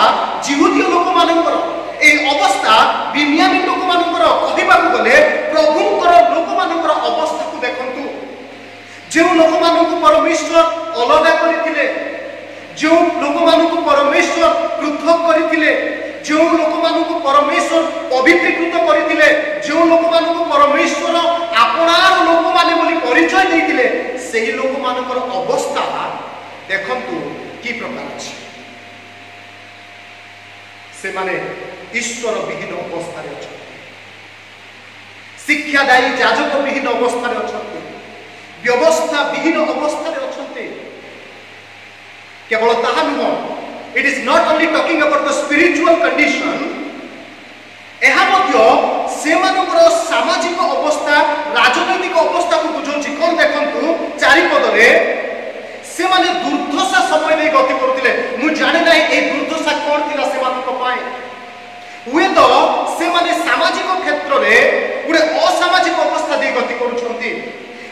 जिहुदी लोक मानकर ए अवस्था बिन्यामीन लोक मानकर कहिबाकु गले प्रभुंकर लोक मानकर अवस्था को देखंतु जे लोक मानकु परमेश्वर अलगा करिथिले जे लोक मानकु परमेश्वर पृथक करिथिले जे लोक मानकु परमेश्वर पवित्रीकृत करिथिले जे लोक मानकु परमेश्वर आपणार लोक माने बोली परिचय दैथिले सेही लोक मानकर अवस्था देखंतु की प्रकार अछि से माने ईश्वर विहीन अवस्था रे अछंती शिक्षादायी जाजक विहीन अवस्था रे अछंती व्यवस्था विहीन अवस्था रे अछंती केवल ताहा नुह it is not only talking about the spiritual condition एहा मध्य सेमानकर सामाजिक अवस्था राजनैतिक अवस्था को बुझौछि कोन देखंतु 4 पद रे से माने दुर्दशा समय नै गति करथिले मु जाने नै ए दुर्दशा कोन थिला सेमानक पाए हुए तो से माने सामाजिक क्षेत्र रे गुडे असामाजिक अवस्था दे गति करूछंती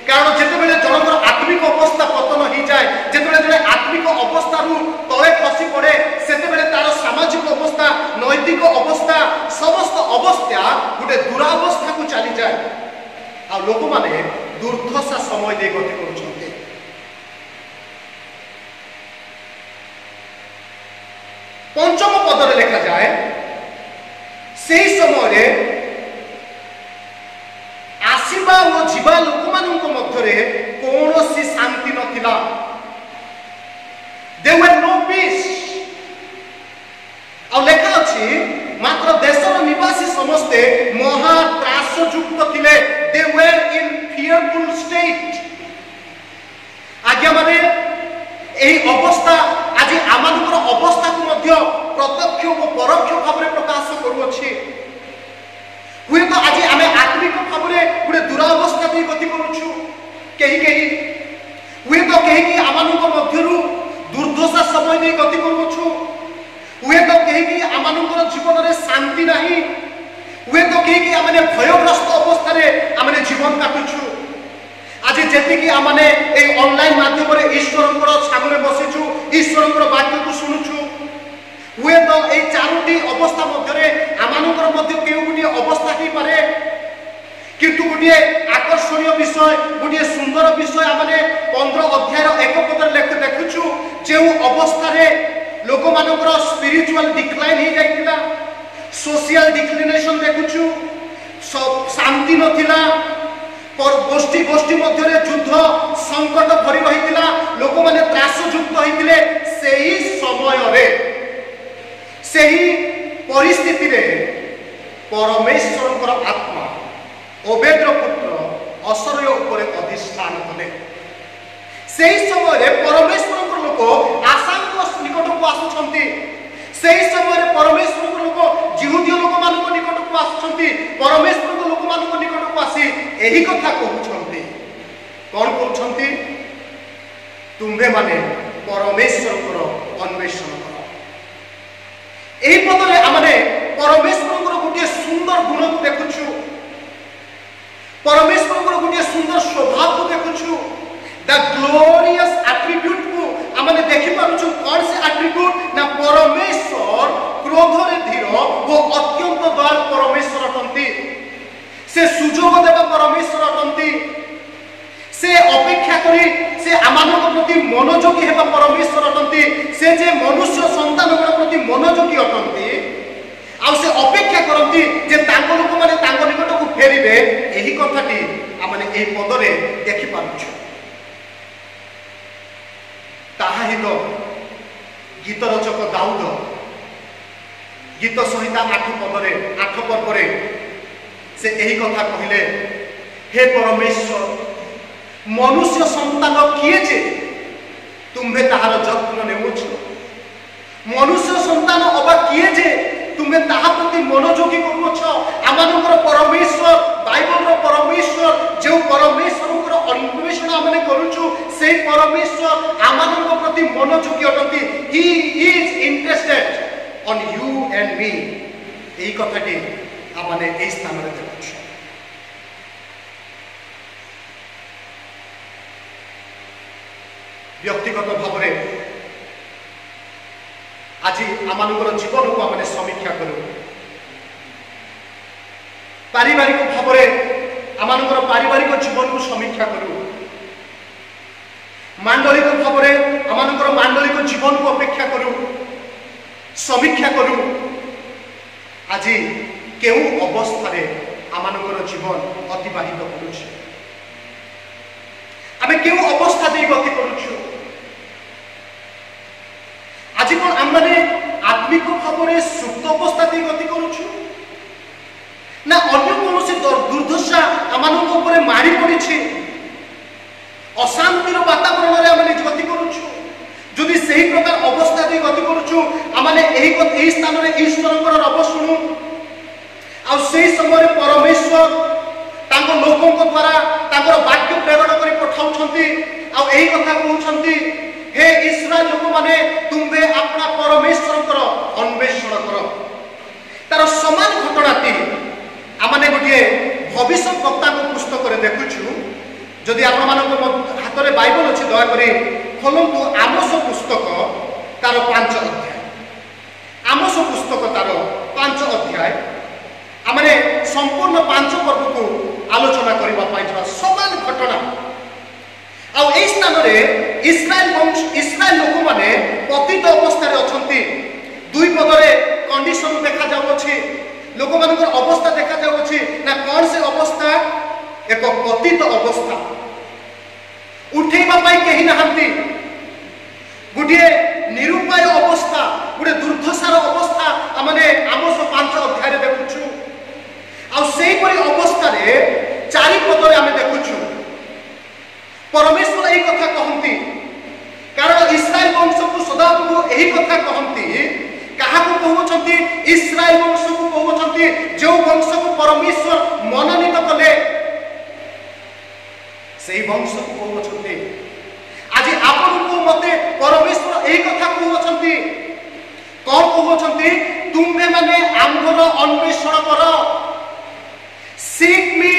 कारण जेते बेले जनकर आत्मिक अवस्था पतन ही जाए जेते बेले जने आत्मिक अवस्था रु तळे खसी पड़े सेते बेले तार सामाजिक अवस्था नैतिक अवस्था समस्त अवस्था गुडे दुरावस्था को चली जाए आ लोक माने दुर्दशा समय दे गति करूछंती। पंचम पद रे लिखा जाए से समय आसीबा और जीवा लोक मानक मध्य कौन सी शांति नथिला there were no peace आ लेखा अछि मात्र देशर निवासी समस्ते महा त्रास युक्त थिले they were in fearful state आज्ञा माने एही अवस्था आज आमानकर अवस्था को मध्य प्रत्यक्ष और परोक्ष भाव में प्रकाश करूछि हुए तो आज आमे आत्मिक भाव में गुडे दुरावस्था दे गति करूछु केही हुए तो केही आमानक मध्यरु दुर्दशा समय दे गति करूछु हुए तो केही आमानकर जीवन रे शांति नाही हुए तो केही आमने भयग्रस्त अवस्था रे आमने जीवन काटुछु आज जेतिकी आमने ए ऑनलाइन माध्यम रे ईश्वरकर सामने बसिछु ईश्वरकर वाक्य को सुनुछु हुए तो ए चारोटी अवस्था मध्य रे आमानकर मध्य केउ गुटी अवस्था ही पारे किंतु गुटी आकर्षणीय विषय गुटी सुंदर विषय आमने 15 अध्याय 1 पद लेख देखुछु जे अवस्था रे लोक मानकर स्पिरिचुअल डिक्लाइन ही जाइतिला सोशल डिक्लिनेशन देखुछु शांति नथिला, गोष्ठी गोष्ठी मध्य युद्ध संकट भरी रही, लोक मैंने त्रासयुक्त होते, से ही परिस्थिति रे परमेश्वर आत्मा ओबेद्र पुत्र असरय उपरे अधिष्ठान कले। से समय परमेश्वर लोक आशा निकट को आसुंच, से समय परमेश्वर लोक जिहुदी लोक मान निकट को आसुंच, परमेश्वर लोक मान निकट को आसी यही कथा कहते। कौन कहते? तुम्भे माने परमेश्वर अन्वेषण कर। यही पदरे आमे परमेश्वर गोटे सुंदर गुण को देखुछु, परमेश्वर गोटे सुंदर स्वभाव को देखुछु, द ग्लोरियस एट्रिब्यूट को आमे देखि पारुछु। कौन से एट्रिब्यूट ना परमेश्वर क्रोध रे धीर वो अत्यंत दयालु परमेश्वर अटंती, से सुजोग देवा परमेश्वर अटंती, से अपेक्षा करी से आमानक प्रति मनोयोगी हेबा परमेश्वर अटंती, से जे मनुष्य संतान प्रति मनोयोगी अटंती, आ से अपेक्षा करती जे तांको लोक माने तांको निकट को फेरिबे। एही कथाटी आमाने एही पदरे देखि पारुछु। ताहा ही तो गीत रचक दाऊद गीत संहिता 8 पदरे 8 पर्वरे से एही कथा कहिले, हे परमेश्वर मनुष्य संतान किए जे तुम्हे ताहार जत्न नेउछ, मनुष्य संतान अबा किए जे तुम्हे ताहा प्रति मनोयोगी करूछ। आमानकर परमेश्वर बाइबल परमेश्वर जो परमेश्वर अन्वेषण आमने करूछु, से परमेश्वर आमानक प्रति मनोयोगी अटंती। He is interested on you and me. एही कथाटी आमने एही स्थान रे देखुछु। व्यक्तिगत भाव में आज आमानकर जीवन को आमने समीक्षा करूँ, पारिवारिक भाव में आमानकर पारिवारिक जीवन को समीक्षा करूँ, मांडलिक भाव में आमानकर मांडलिक जीवन को अपेक्षा करूँ, समीक्षा करूँ। आज केउ अवस्था रे आमानकर जीवन अतिबाहित करूछ, आमे केउ अवस्था दे गति करूछु। आज कौन आमने आत्मिक भाव में सुप्त अवस्था दे गति करूछु ना अन्य कौन दुर्दशा आमानक ऊपर मारी पड़ी, अशांतिर वातावरण में आमने गति करूछु। जदि सही प्रकार अवस्था दे गति करूछु, आमने एही स्थान रे ईश्वरकर रब सुनु, आ सेही समय परमेश्वर तांको लोकंक द्वारा तांकर वाक्य प्रेरण करी पठाउछंती, आ एही कथा कहउछंती, हे इस्राएल लोक माने तुम्हे अपना परमेश्वर अन्वेषण कर। तार समान घटनाटी आमने गोटे भविष्य वक्ता पुस्तक देखुछु। जदि आपण मानक हाथ में बाइबल अच्छी दयाकोरी खोलतु आमोस पुस्तक तार 5 अध्याय। आमोस पुस्तक तार 5 अध्याय आमने संपूर्ण 5 पर्व को आलोचना करने समान घटना। आ स्थान में इस्राएल लोक मैंने पतित अवस्था अच्छी। 2 पदरे कंडीशन देखा जाउछि, लोक मानकर अवस्था देखा जाउछि ना कौन से अवस्था? एक पतित अवस्था, उठेबा पाई केही नहांती, गुटे निरुपाय अवस्था, गुटे दुर्दशार अवस्था आमने आमोस 5 अध्याय देखुछु। आ सेही परि अवस्था रे 4 पदरे आमे देखुछु परमेश्वर यही कथा कहती। कारण इस्राएल वंश को सदाप्रभु यही कथा कहती। क्या कहते? इस्राएल वंश को कहते जो वंश को परमेश्वर मनोनीत कले से वंश को कहते। आज आपण को मते परमेश्वर यही कथा कहते। कौन कहते? तुम्हें माने आम्भर अन्वेषण कर, सीक मी,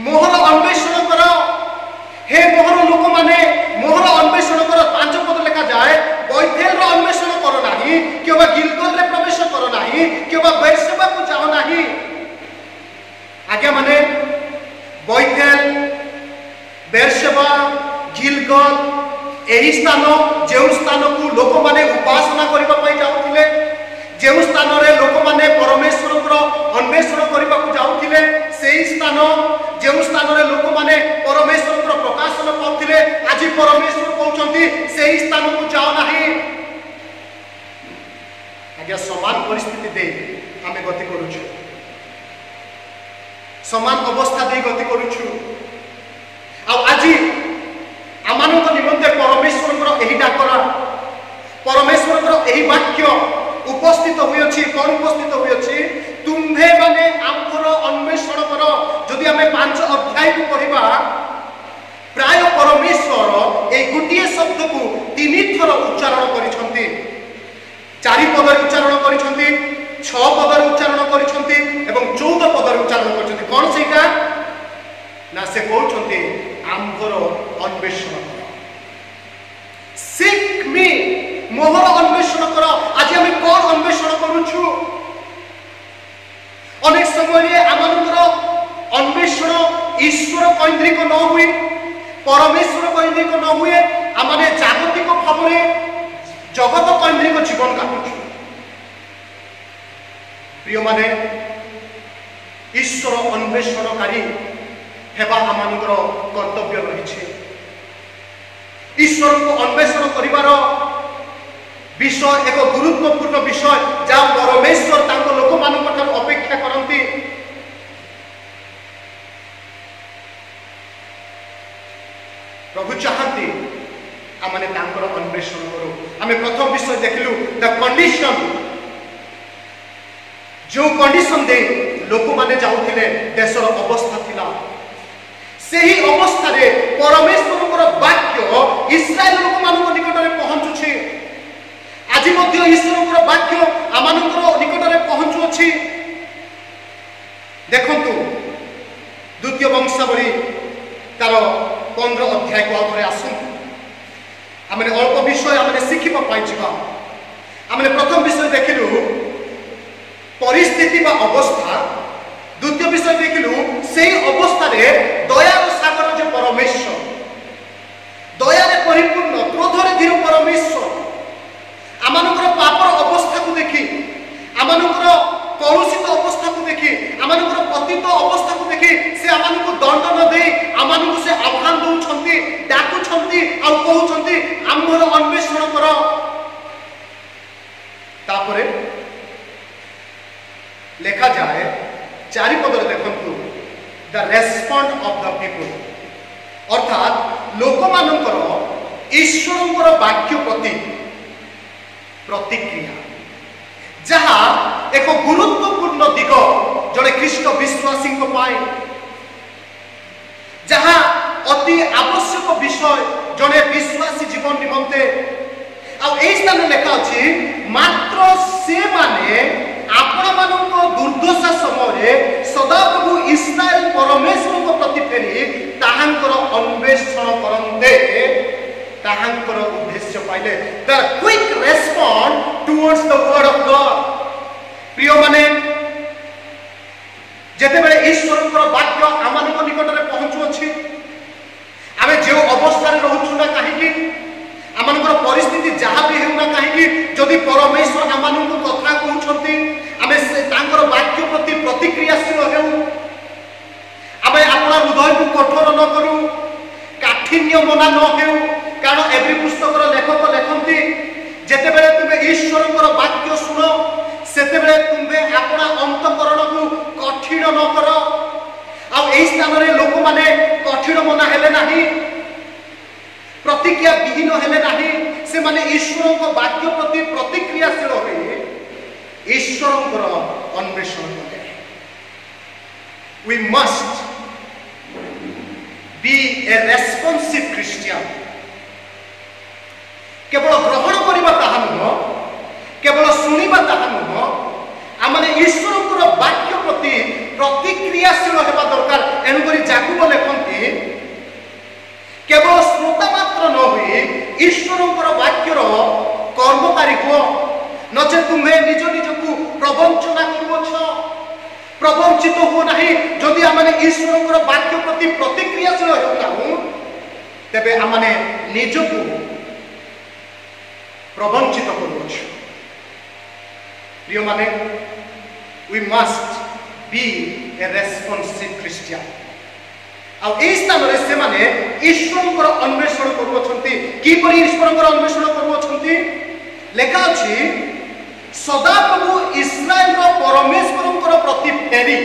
मोहर अन्वेषण कर। हे मोहर लोक माने मोहर अन्वेषण कर। 5 पद लिखा जाए, बैथेल रो अन्वेषण करो नाही, केबा गिलगल रे प्रवेश करो नाही, केबा बेरशेबा को जाओ नाही। आज्ञा माने बैथेल, बेरशेबा, गिलगल एही स्थान जे स्थान को लोक माने उपासना करबा पई जाउथिले, जे स्थान रे लोक माने परमेश्वर अन्वेषण करबा को जाउ सेही स्थान जो स्थान रे लोक माने परमेश्वर प्रकाशन पाउथिले आज परमेश्वर कहउछंती सेही स्थान को जाओ नाही। आज्ञा समान परिस्थिति दे आमे गति करूछु, समान अवस्था दे गति करूछु। आ आज आमानक निमंते परमेश्वर एही डाकरा, परमेश्वर एही वाक्य उपस्थित हुई अछि। कौन उपस्थित हुई अछि? तुम्भे माने आमर अन्वेषण कर। जदि आमे 5 अध्याय को पढ़िबा, प्राय परमेश्वर ए गुटिए शब्द को 3 थर उच्चारण करिसंती। 4 पदर उच्चारण करिसंती, 6 पदर उच्चारण करिसंती एवं 14 पदर उच्चारण करिसंती। कौन सेटा ना से कहउछंती आमर अन्वेषण कर। सीक मी, मोहर अन्वेषण कर। आज आम कौन अन्वेषण करूछु? अनेक समय आमर अन्वेषण ईश्वर कैंद्रिक न हुए, परमेश्वर कैंद्रिक न हुए, आम जागतिक भाव जगत कैंद्रिक जीवन काटुछु। प्रिय माने ईश्वर अन्वेषणकारी हेबा आमर कर्तव्य रही। ईश्वर को अन्वेषण करिवार विषय एक गुरुत्वपूर्ण विषय जहाँ परमेश्वर तांको लोक मानक ठार अपेक्षा करती। प्रभु चाहती आमने तांकर अन्वेषण करू। आमे प्रथम विषय देखलु द कंडीशन, जो कंडीशन दे लोक माने जाउथिले देशर अवस्था थिला, सेही अवस्था रे परमेश्वरकर वाक्य इस्राएल लोक मानक निकट रे पहुंचुछि। आज मध्य ईश्वरकर वाक्य आमानकर निकट रे पहुंचुछि। देखंतु द्वितीय वंशावली तार 15 अध्याय को आउथरे आसंतु। आमने अल्प विषय आमने शिखिबा पाइ जिबा। आमने प्रथम विषय देखिलु परिस्थिति बा अवस्था, द्वितीय विषय देखिलु सेही अवस्था रे दयार सागर जे परमेश्वर, दयारे परिपूर्ण क्रोधरे धीर परमेश्वर आमानकर पापर अवस्था को देखि, आमानकर कलुषित अवस्था को देखि, आमानकर पतित अवस्था को देखि से आमानकु दंड न दे आमानकु से आह्वान दउछंती, डाकुछंती आ कहउछंती आमर अन्वेषण कर। तापरे लेखा जाए 4 पदरे देखंतु the respond of the people, अर्थात लोक मानकर ईश्वरकर वाक्य प्रति प्रतिक्रिया, जहाँ एक गुरुत्वपूर्ण दिग जड़े ख्रीष्ट विश्वासी पाए, जहाँ अति आवश्यक विषय जड़े विश्वासी जीवन निमंते। आई स्थान लेखा अच्छी मात्र से माने आपण मानक दुर्दशा समय सदाप्रभु इस्राएल परमेश्वर प्रति फेरी ताहांकर अन्वेषण करंदे, ताहांकर उद्देश्य पाइले the quick respond towards the word of God. प्रिय माने जेते बेले ईश्वरकर वाक्य आमानक निकट रे पहुंचु अछि, आमे जे अवस्था रे रहउछु ना काहे आमानकर परिस्थिति जहाँ भी हेउ ना काहे, जदि परमेश्वर आमानक कथा कहउछंती आमे से तांकर वाक्य प्रति प्रतिक्रियाशील हेउ, आमे अपना हृदय को कठोर न करू, काठिन्य मना न हेउ। कारण एवरी पुस्तकर लेखक लेखंती जेते बेले तुमे ईश्वरकर वाक्य सुनो सेते बेले तुमे अपना अंतकरण को कठिन न कर। आ एई स्थान रे लोक माने कठिन मना हेले नाही, प्रतिक्रिया विहीन हेले नाही, से माने ईश्वरक वाक्य प्रति प्रतिक्रियाशील होई ईश्वरकर अन्वेषण करे। We must be a responsive Christian. केवल ग्रहण करबा ताहा नुह, केवल सुनिबा ताहा नुह, आमने ईश्वरकर वाक्य प्रति प्रतिक्रियाशील हेबा दरकार। एनुकरी जाकुब लेखंती केवल श्रोता मात्र न हुई ईश्वरकर वाक्यर कर्मकारी हो, नचे तुम्हें निज निजकु प्रवंचना करुछ, प्रवंचित हो नहीं। जदि आमने ईश्वरकर वाक्य प्रति प्रतिक्रियाशील हेउताहु तेबे आमने निजकु प्रवंचित करुछ। प्रिय माने we must be a responsive Christian. ଆଉ ଏହି ସ୍ଥାନରେ ସେମାନେ ଈଶ୍ୱରଙ୍କର ଅନ୍ୱେଷଣ କରୁଅଛନ୍ତି। କିପରି ଈଶ୍ୱରଙ୍କର ଅନ୍ୱେଷଣ କରୁଅଛନ୍ତି? ଲେଖା ଅଛି, ସଦାପ୍ରଭୁ ଇସ୍ରାଏଲର ପରମେଶ୍ୱରଙ୍କର ପ୍ରତି ଫେରି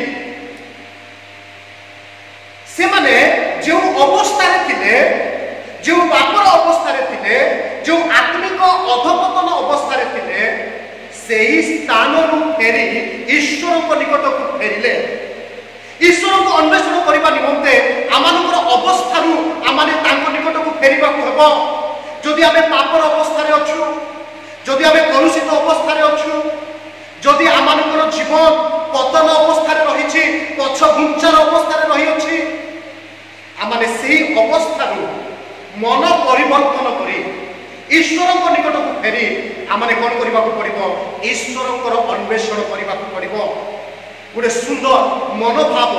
ସେମାନେ ଯେଉଁ ଅବସ୍ଥାରେ ଥିଲେ, ଯେଉଁ ପାପର ଅବସ୍ଥାରେ ଥିଲେ, ଯେଉଁ ଆତ୍ମିକ ଅଧପତନ ଅବସ୍ଥାରେ ଥିଲେ, ସେହି ସ୍ଥାନରୁ ଫେରି ଈଶ୍ୱରଙ୍କ ନିକଟକୁ ଫେରିଲେ। ଈଶ୍ୱରଙ୍କୁ ଅନ୍ୱେଷଣ କରିବା ନିମନ୍ତେ ଆମମାନଙ୍କର ଅବସ୍ଥାରୁ ଆମେ ତାଙ୍କ ନିକଟକୁ ଫେରିବାକୁ ହେବ। ଯଦି ଆମେ ପାପର ଅବସ୍ଥାରେ ଅଛୁ, ଯଦି ଆମେ କଲୁଷିତ ଅବସ୍ଥାରେ ଅଛୁ, ଯଦି ଆମମାନଙ୍କର ଜୀବନ ପତନ ଅବସ୍ଥାରେ ରହିଛି, ପଛ ଘୁଞ୍ଚାର ଅବସ୍ଥାରେ ରହିଅଛି, ଆମେ ସେହି ଅବସ୍ଥାରୁ ମନ ପରିବର୍ତ୍ତନ କରି ଈଶ୍ୱରଙ୍କ ନିକଟକୁ ଫେରି ଆମେ କ'ଣ କରିବାକୁ ପଡ଼ିବ? ଈଶ୍ୱରଙ୍କର ଅନ୍ୱେଷଣ କରିବାକୁ ପଡ଼ିବ। ଗୋଟେ ସୁନ୍ଦର ମନୋଭାବ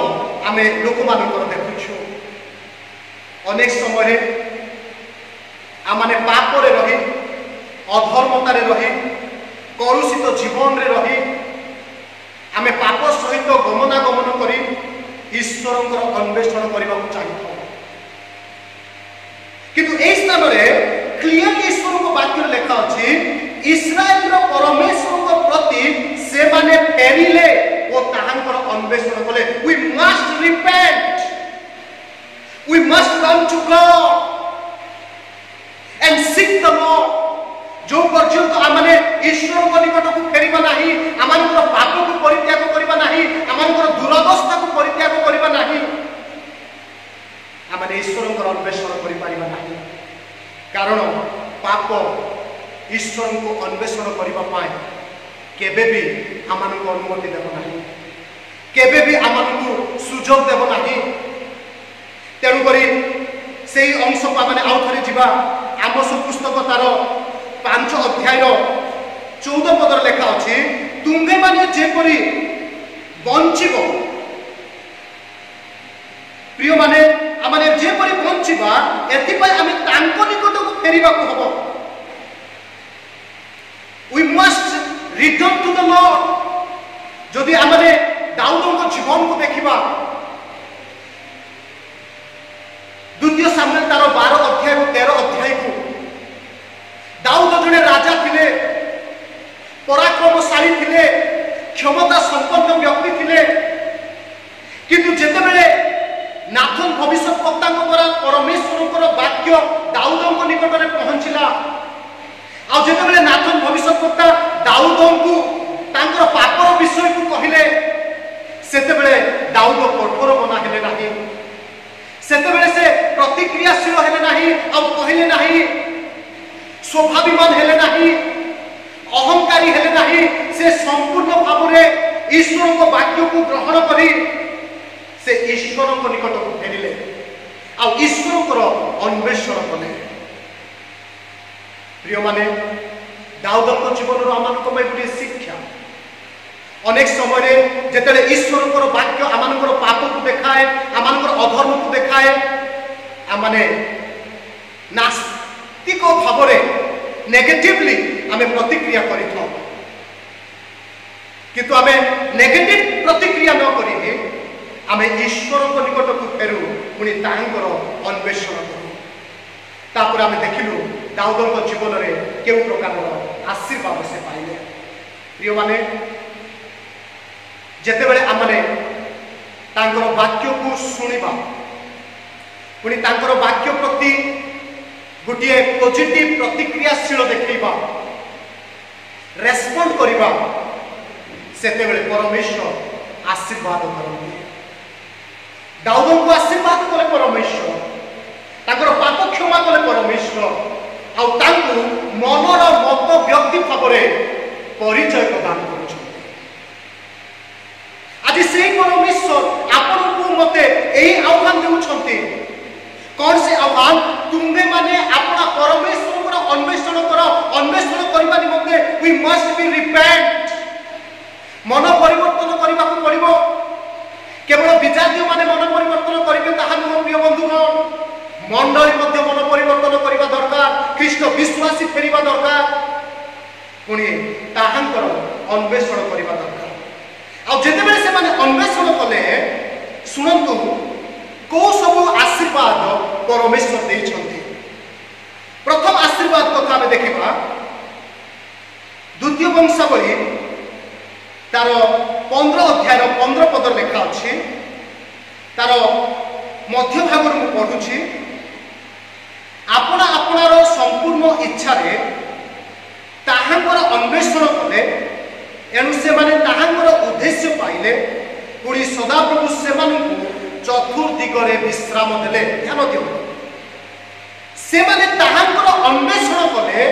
ଆମେ ଲୋକମାନଙ୍କର ଦେଖୁଛୁ। ଅନେକ ସମୟରେ ଆମେ ପାପରେ ରହି, ଅଧର୍ମତାରେ ରହି, କଳୁଷିତ ଜୀବନରେ ରହି ଆମେ ପାପ ସହିତ ଗମନାଗମନ କରି ଈଶ୍ୱରଙ୍କର ଅନ୍ୱେଷଣ କରିବାକୁ ଚାହିଁଥାଉ। କିନ୍ତୁ ଏହି ସ୍ଥାନରେ କ୍ଲିୟରଲି ଈଶ୍ୱରଙ୍କ ବାକ୍ୟରେ ଲେଖା ଅଛି, ଇସ୍ରାଏଲର ପରମେଶ୍ୱରଙ୍କ ପ୍ରତି ସେମାନେ ଫେରିଲେ ଓ ତାହାଙ୍କର ଅନ୍ୱେଷଣ କଲେ। We must repent. We must come to God and seek the Lord. जो पर्यंत आमने ईश्वरଙ୍କ निकटକୁ ଫେରିବା ନାହିଁ, ଆମମାନଙ୍କର ପାପକୁ ପରିତ୍ୟାଗ କରିବା ନାହିଁ, ଆମମାନଙ୍କର ଦୁରବସ୍ଥାକୁ ପରିତ୍ୟାଗ କରିବା ନାହିଁ, ଆମେ ଈଶ୍ୱରଙ୍କର ଅନ୍ୱେଷଣ କରିପାରିବା ନାହିଁ। କାରଣ ପାପ ଈଶ୍ୱରଙ୍କୁ ଅନ୍ୱେଷଣ କରିବା ପାଇଁ କେବେ ବି ଆମମାନଙ୍କୁ ଅନୁମତି ଦେବ ନାହିଁ, କେବେ ବି ଆମମାନଙ୍କୁ ସୁଯୋଗ ଦେବ ନାହିଁ। ତେଣୁକରି ସେହି ଅଂଶକୁ ଆମେ ଆଉ ଥରେ ଯିବା। ଆମୋସ ପୁସ୍ତକ ତାର 5 ଅଧ୍ୟାୟର 14 ପଦରେ ଲେଖା ଅଛି, ତୁମ୍ଭେମାନେ ଯେପରି ବଞ୍ଚିବ, ପ୍ରିୟମାନେ ଆମେ ଯେପରି ବଞ୍ଚିବା, ଏଥିପାଇଁ ଆମେ ତାଙ୍କ ନିକଟକୁ ଫେରିବାକୁ ହେବ। We must return to the Lord. ଯଦି ଆମେ ଦାଉଦଙ୍କ ଜୀବନକୁ ଦେଖିବା, 2 ସାମୁଏଲ ତାର 12 ଅଧ୍ୟାୟରୁ 13 ଅଧ୍ୟାୟକୁ, ଦାଉଦ ଜଣେ ରାଜା ଥିଲେ, ପରାକ୍ରମଶାଳୀ ଥିଲେ, କ୍ଷମତା ସମ୍ପନ୍ନ ବ୍ୟକ୍ତି ଥିଲେ। କିନ୍ତୁ ଯେତେବେଳେ ନାଥନ ଭବିଷ୍ୟତବକ୍ତାଙ୍କ ଦ୍ୱାରା ପରମେଶ୍ୱରଙ୍କର ବାକ୍ୟ ଦାଉଦଙ୍କ ନିକଟରେ ପହଞ୍ଚିଲା, ଆଉ ଯେତେବେଳେ ନାଥନ ଭବିଷ୍ୟତବକ୍ତା ଦାଉଦଙ୍କୁ ତାଙ୍କର ପାପର ବିଷୟକୁ କହିଲେ, ସେତେବେଳେ ଦାଉଦ କଠୋର ମନା ହେଲେ ନାହିଁ, ସେତେବେଳେ ସେ ପ୍ରତିକ୍ରିୟାଶୀଳ ହେଲେ ନାହିଁ, ଆଉ କହିଲେ ନାହିଁ, ସ୍ୱାଭିମାନ ହେଲେ ନାହିଁ, ଅହଙ୍କାରୀ ହେଲେ ନାହିଁ। ସେ ସମ୍ପୂର୍ଣ୍ଣ ଭାବରେ ଈଶ୍ୱରଙ୍କ ବାକ୍ୟକୁ ଗ୍ରହଣ କରି ସେ ଈଶ୍ୱରଙ୍କ ନିକଟକୁ ଫେରିଲେ, ଆଉ ଈଶ୍ୱରଙ୍କର ଅନ୍ୱେଷଣ କଲେ। ପ୍ରିୟମାନେ, ଦାଉଦଙ୍କ ଜୀବନରୁ ଆମମାନଙ୍କ ପାଇଁ ଗୋଟିଏ ଶିକ୍ଷା। ଅନେକ ସମୟରେ ଯେତେବେଳେ ଈଶ୍ୱରଙ୍କର ବାକ୍ୟ ଆମମାନଙ୍କର ପାପକୁ ଦେଖାଏ, ଆମମାନଙ୍କର ଅଧର୍ମକୁ ଦେଖାଏ, ଆମେ ନାସ୍ତିକ ଭାବରେ ନେଗେଟିଭଲି ଆମେ ପ୍ରତିକ୍ରିୟା କରିଥାଉ। କିନ୍ତୁ ଆମେ ନେଗେଟିଭ ପ୍ରତିକ୍ରିୟା ନ କରି ଆମେ ଈଶ୍ୱରଙ୍କ ନିକଟକୁ ଫେରୁ, ପୁଣି ତାହାଙ୍କର ଅନ୍ୱେଷଣ କରୁ। ତାପରେ ଆମେ ଦେଖିଲୁ ଦାଉଦଙ୍କ ଜୀବନରେ କେଉଁ ପ୍ରକାରର ଆଶୀର୍ବାଦ ସେ ପାଇଲେ। ପ୍ରିୟମାନେ, ଯେତେବେଳେ ଆମେ ତାଙ୍କର ବାକ୍ୟକୁ ଶୁଣିବା, ପୁଣି ତାଙ୍କର ବାକ୍ୟ ପ୍ରତି ଗୋଟିଏ ପଜିଟିଭ ପ୍ରତିକ୍ରିୟାଶୀଳ ଦେଖାଇବା, ରେସ୍ପଣ୍ଡ କରିବା, ସେତେବେଳେ ପରମେଶ୍ୱର ଆଶୀର୍ବାଦ କରନ୍ତି। ଦାଉଦଙ୍କୁ ଆଶୀର୍ବାଦ କଲେ ପରମେଶ୍ୱର, ତାଙ୍କର ପାପ କ୍ଷମା କଲେ ପରମେଶ୍ୱର, ଆଉ ତାଙ୍କୁ ମନର ମତ ବ୍ୟକ୍ତି ଭାବରେ ପରିଚୟ ପ୍ରଦାନ କରୁଛନ୍ତି। ଆଜି ସେହି ପରମେଶ୍ୱର ଆପଣଙ୍କୁ ମତେ ଏହି ଆହ୍ୱାନ ଦେଉଛନ୍ତି। କ'ଣ ସେ ଆହ୍ୱାନ? ତୁମ୍ଭେମାନେ ଆପଣ ପରମେଶ୍ୱରଙ୍କର ଅନ୍ୱେଷଣ କର। ଅନ୍ୱେଷଣ କରିବା ନିମନ୍ତେ we must be repent, ମନ ପରିବର୍ତ୍ତନ କରିବାକୁ ପଡ଼ିବ। କେବଳ ବିଜାତୀୟମାନେ ମନ ପରିବର୍ତ୍ତନ କରିବେ ତାହା ନୁହଁ ପ୍ରିୟ ବନ୍ଧୁଗଣ, ମଣ୍ଡଳୀ ମଧ୍ୟ ମନ ପରିବର୍ତ୍ତନ କରିବା ଦରକାର, ଖ୍ରୀଷ୍ଟ ବିଶ୍ୱାସୀ ଫେରିବା ଦରକାର, ପୁଣି ତାହାଙ୍କର ଅନ୍ୱେଷଣ କରିବା ଦରକାର। ଆଉ ଯେତେବେଳେ ସେମାନେ ଅନ୍ୱେଷଣ शुणु कौ सब आशीर्वाद परमेश्वर देइछन्ति। प्रथम आशीर्वाद कथा आम देखा द्वितीय वंशावली तार 15 अध्याय 15 पद लेखा अच्छी तार मध्य भाग मु पढ़ुछि आपना आपनार संपूर्ण इच्छा रे ताहांकर अन्वेषण कले एणु से माने ताहांकर उद्देश्य पाइले पुणी सदाप्रभु सेमानंकु चतुर्दिगरे विश्राम देले। ध्यान दियो से माने ताहांकर अन्वेषण कले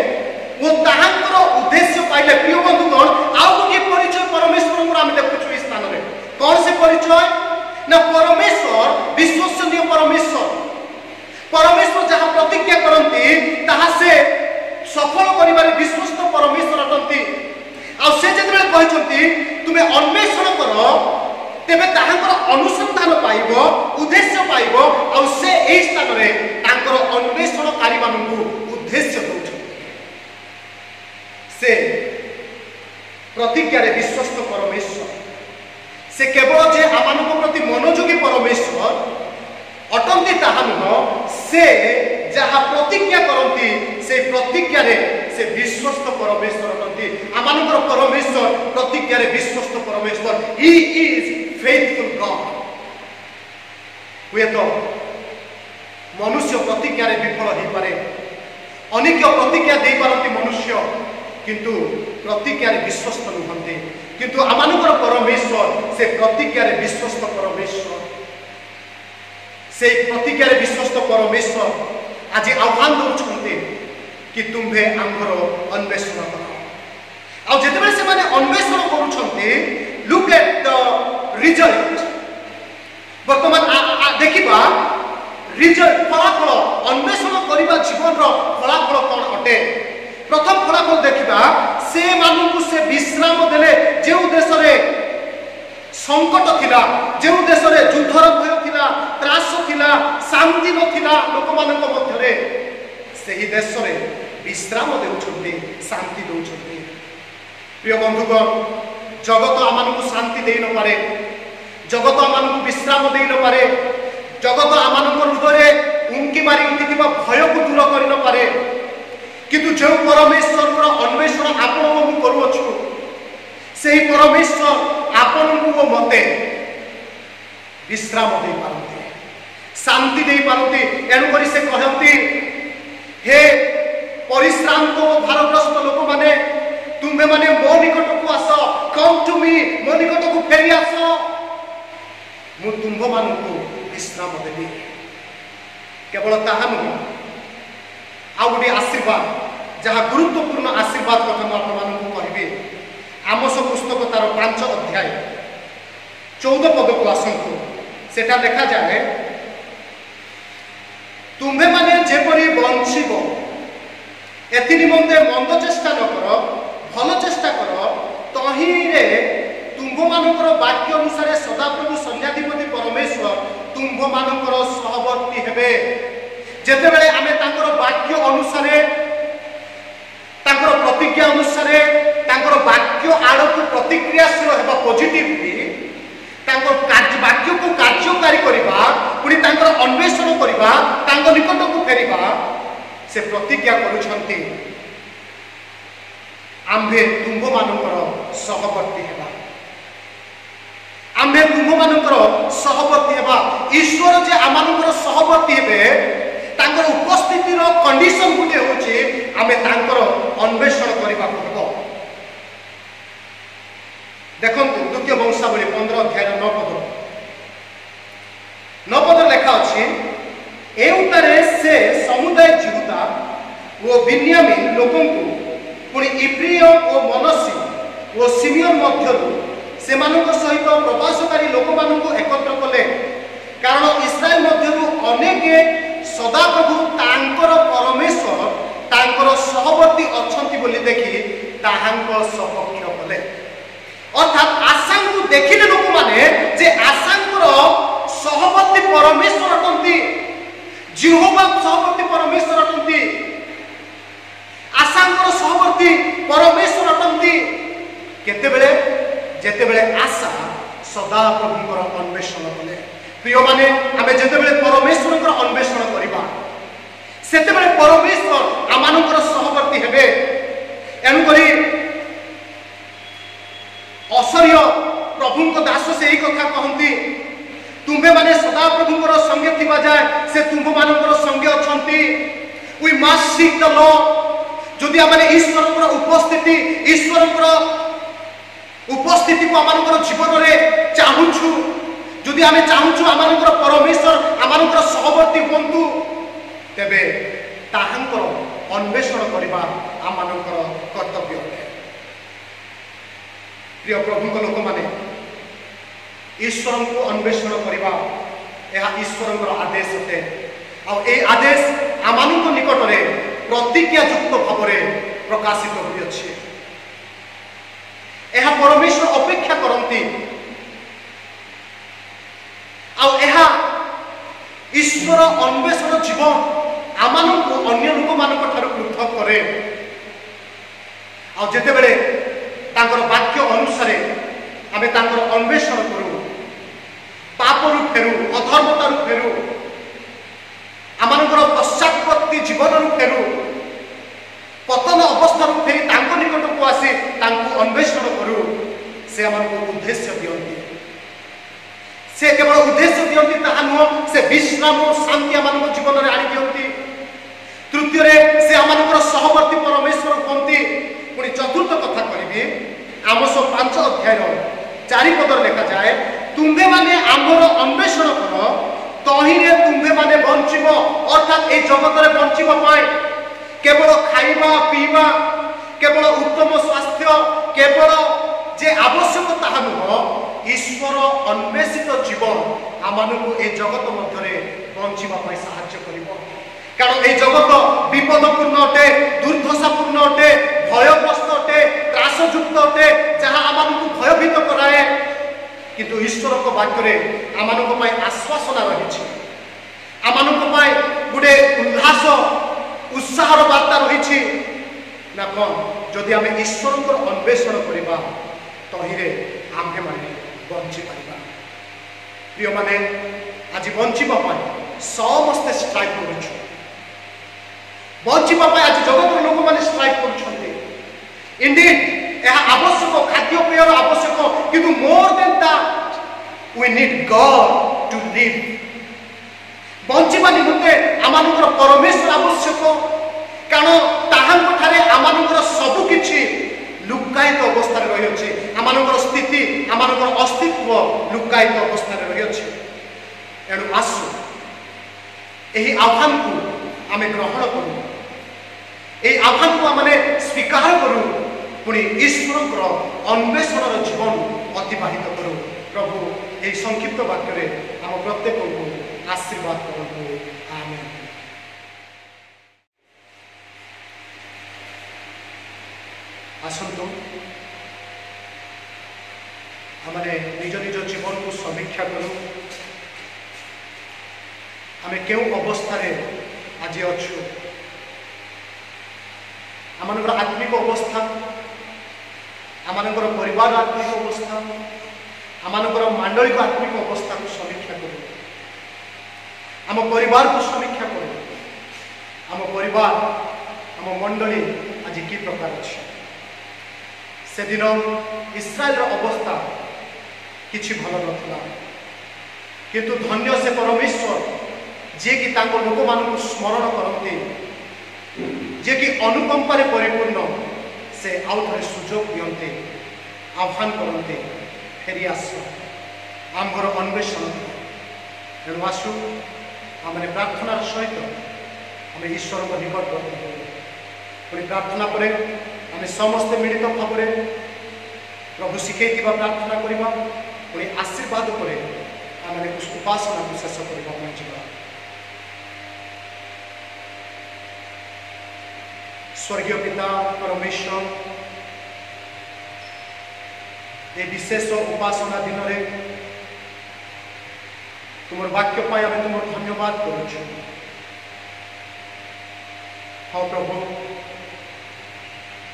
वो ताहांकर उद्देश्य पाइले। प्रिय बंधुगण आउ गोटे परिचय परमेश्वर को आम देखुछु इस स्थान रे। कौन से परिचय ना परमेश्वर विश्वसनीय परमेश्वर। परमेश्वर जहाँ प्रतिज्ञा करती ताहा से सफल करिबारे विश्वस्त परमेश्वर अटंती। आ से जेतेबेले कहचंती तुमे अन्वेषण करो तेबे ताहांकर अनुसंधान पाइबो उद्देश्य पाइबो आ से एई स्थान रे तांकर अन्वेषणकारी मानकु उद्देश्य दउछ। से प्रतिज्ञा रे विश्वस्त परमेश्वर से केवल जे आमानक प्रति मनोयोगी परमेश्वर अटंती ताहा नुह से जहाँ प्रतिज्ञा करती से प्रतिज्ञा रे से विश्वस्त परमेश्वर अटंती। आमानकर परमेश्वर प्रतिज्ञा रे विश्वस्त परमेश्वर। He is faithful God. हुए तो मनुष्य प्रतिज्ञा रे विफल हो पारे अनेक प्रतिज्ञा दे पारती मनुष्य किंतु प्रतिज्ञा रे विश्वस्त नुहंती किंतु आमानकर परमेश्वर से प्रतिज्ञा रे विश्वस्त परमेश्वर। से प्रतिज्ञा रे विश्वस्त परमेश्वर आज आह्वान दौरान कि तुम्हें आमर अन्वेषण कर। आ जिते से माने अन्वेषण करुछंती लुक एट द रिजल्ट। वर्तमान देखिबा रिजल्ट फलाफल अन्वेषण करिबा जीवन रो फलाफल कोन अटे। प्रथम फलाफल देखिबा से मानकु से विश्राम देले जे देश रे संकट थिला जे देश रे युद्धर भय थिला त्रास थिला शांति नथिला लोक मानक मध्य रे सेही देश रे विश्राम देउछंती शांति देउछंती। प्रिय बंधुगण जगत आमानकु शांति देई न पारे जगत आमानकु विश्राम देई न पारे जगत आमानक हृदय उंकी मारी उठिथिबा भय को दूर करि न पारे किंतु जो परमेश्वर अन्वेषण आपण मु करूछु से परमेश्वर आपण को मते विश्राम दे पारती शांति दे पारती। एणु करी से कहती हे परिश्रांत भारग्रस्त लोक माने तुम्हें माने मो निकट को आस कम टू मी मो निकट को फेरी आस मु तुम्भ मानकु विश्राम देबी। केवल ताहा नुह आ गोटे आशीर्वाद जहाँ गुरुत्वपूर्ण आशीर्वाद कथा मु आपको कहबी। आमोस पुस्तक तार 5 अध्याय 14 पद को आसंतु सेटा देखा जाए तुम्हें माने जेपरी बंचिब एति निमंते मंद चेष्टा न कर भल चेष्टा कर तही रे तुम्भ मानकर वाक्य अनुसार सदाप्रभु सैन्याधिपति परमेश्वर तुम्भ मानकर सहवर्ती हेबे। जेतेबेले आमे तांकर वाक्य अनुसार तांकर प्रतिज्ञा अनुसार तांकर वाक्य आड़क प्रतिक्रियाशील हेबा पॉजिटिवली तांकर वाक्य को कार्यकारी करिबा पुणी तांकर अन्वेषण करिबा तांकर निकट को फेरिबा से प्रतिज्ञा करूछंती आम्भे तुम्भ मानकर सहवर्ती हेबा। आम्भे तुम्भ मानकर सहवर्ती हेबा। ईश्वर जे आमानकर सहवर्ती हेबे तांकर उपस्थितिर कंडीशन गुटे होची आमे तांकर अन्वेषण करिबा पड़बो। देखंतु द्वितीय वंशावली 15 अध्याय 9 पद लेखा अछि एउतारे से समुदाय जिहुदा ओ बिन्यामीन लोकंकु पुणी इफ्राइम ओ मनस्से ओ सिमियन मध्यरु सेमानक सहित प्रवासकारी लोक मानकु एकत्र कले कारण इस्राएल मध्यरु अनेक सदाप्रभु तांकर परमेश्वर तांकर सहवर्ती अछंती बोली देखि ताहांक सपक्ष कले। अर्थात आशांकु देखिले लोक माने जे आशांकर सहवर्ती परमेश्वर अटंती जिहोवा सहवर्ती परमेश्वर अटंती आशांकर सहवर्ती परमेश्वर अटंती केतेबेले जेतेबेले आशा सदाप्रभुଙ୍କର अन्वेषण कले प्रिय माने आमे जेतेबेले परमेश्वरकर अन्वेषण करिबा सेतेबेले परमेश्वर आमानकर सहवर्ती हेबे। एनु करी असर्य प्रभुଙ୍କ दास से एही कथा कहंती, तुम्हे माने सदा प्रभुଙ୍କର संगे थिबा जाय से तुम मानकर संगे अछंती। We must seek the lord. जदि आमे ईश्वरकर उपस्थिति को आमानकर जीवन रे चाहुछु, जदि आमे चाहुछु आमानकर परमेश्वर आमानकर सहवर्ती बंधु, तेबे ताहांकर अन्वेषण करिबा आमानकर कर्तव्य अटे। प्रिय प्रभुଙ୍କ लोक माने ईश्वर को अन्वेषण करिबा यह ईश्वरଙ୍କର आदेश अटे। आ ए आदेश आमानଙ୍କ निकटरे प्रतिज्ञा युक्त भावरे प्रकाशित होई अछि। यह परमेश्वर अपेक्षा करंती आ यह ईश्वर अन्वेषण जीवन आमानଙ୍କୁ अन्य लोक मानक ठारू पृथक करे। आ जेतेबेले तांकर वाक्य अनुसार आमे तांकर अन्वेषण करू, पापरु फेरू, अधर्मतारु फेरू, आमानकर पश्चात्पत्ति जीवनरु फेरू, पतन अवस्थारु फेरी तांको निकटକୁ आसी तांको अन्वेषण करू, से आमानको उद्देश्य दियंती। से केवल उद्देश्य दियंती ताहा नुह, से विश्राम और शांति आमानको जीवन रे आनी दियंती। तृतीय रे से आमानकर सहवर्ती परमेश्वर कोंती। पुणी चतुर्थ कथा करिबी आमोस 5 अध्याय 4 पदर लिखा जाए, तुम्हे माने आमर अन्वेषण कर तहिरे तुम्हे माने बंचिब। अर्थात ए जगत रे बंचिब पाए केवल खाइबा पीबा, केवल उत्तम स्वास्थ्य, केवल जे आवश्यक ताहा नुह, ईश्वर अन्वेषित जीवन आमानकु ए जगत मध्यरे बंचिबा पाए सहाय्य करिबो। कारण ए जगत विपदपूर्ण अटे, दुर्दशापूर्ण अटे, भयग्रस्त अटे, त्रासयुक्त अटे, जहाँ आमानकु भयभीत कराए। किंतु ईश्वर को वाक्य आमानक पाई आश्वासना रही, आमानक पाई गोटे उल्लास उत्साहर वार्ता रही ना कौन, जदि आम ईश्वर को अन्वेषण करवा तहिरे आम्भे माने बंची पारिबा। प्रिय माने आज बंचिबा पाई समस्ते स्ट्राइक करूछु, बंचिबा पाई आज जगत लोक माने स्ट्राइक करूछन्ते। इंडीड यह आवश्यक, खाद्य पेय आवश्यक, किंतु more than that we need God to live. बंचिबा निमंते आमानकर परमेश्वर आवश्यक, कारण ताहांक ठारे आमानकर सब किछि लुकायित अवस्था रे रही अछि। आमानकर स्थिति, आमानकर अस्तित्व लुकायित अवस्था रे रही अछि। एणु आसु एही आह्वान को आमे ग्रहण करू, एही आह्वान को आमे स्वीकार करू, पुणी ईश्वर अन्वेषण जीवन अतिबाहित करू। प्रभु यही संक्षिप्त वाक्य आम प्रत्येक को आशीर्वाद करूँ। आमेन। आसतु आमने निज निज जीवन को समीक्षा करूँ, आमे केउ अवस्था रे आज अच्छु, आमनकर आत्मिक अवस्था, आमनकर परिवार आत्मिक अवस्था, आमनकर मांडलिक आत्मिक अवस्था को समीक्षा करूँ। आम परिवार को समीक्षा करूँ, आम परिवार आम मंडली आज कि प्रकार अच्छे। से दिन इस्राएल अवस्था किछि भल नथिला, किंतु धन्य से परमेश्वर जे कि तांको लोक मानकु स्मरण करते, जे कि अनुकंपा रे परिपूर्ण, से आउ थे सुजोग दियंते, आह्वान करते, फेरी आस आमर अन्वेषण। तेणु आसु आमने प्रार्थनार सहित आम ईश्वर को निकट पुणी प्रार्थना पर आम समस्ते मिलित भाव प्रभु शिखई प्रार्थना करवा, पुणी आशीर्वाद पर आम उपासना को शेष करवा। स्वर्गीय पिता परमेश्वर, ये विशेष उपासना दिन में तुम वाक्य पाई आम तुम धन्यवाद करुँ। हाँ प्रभु,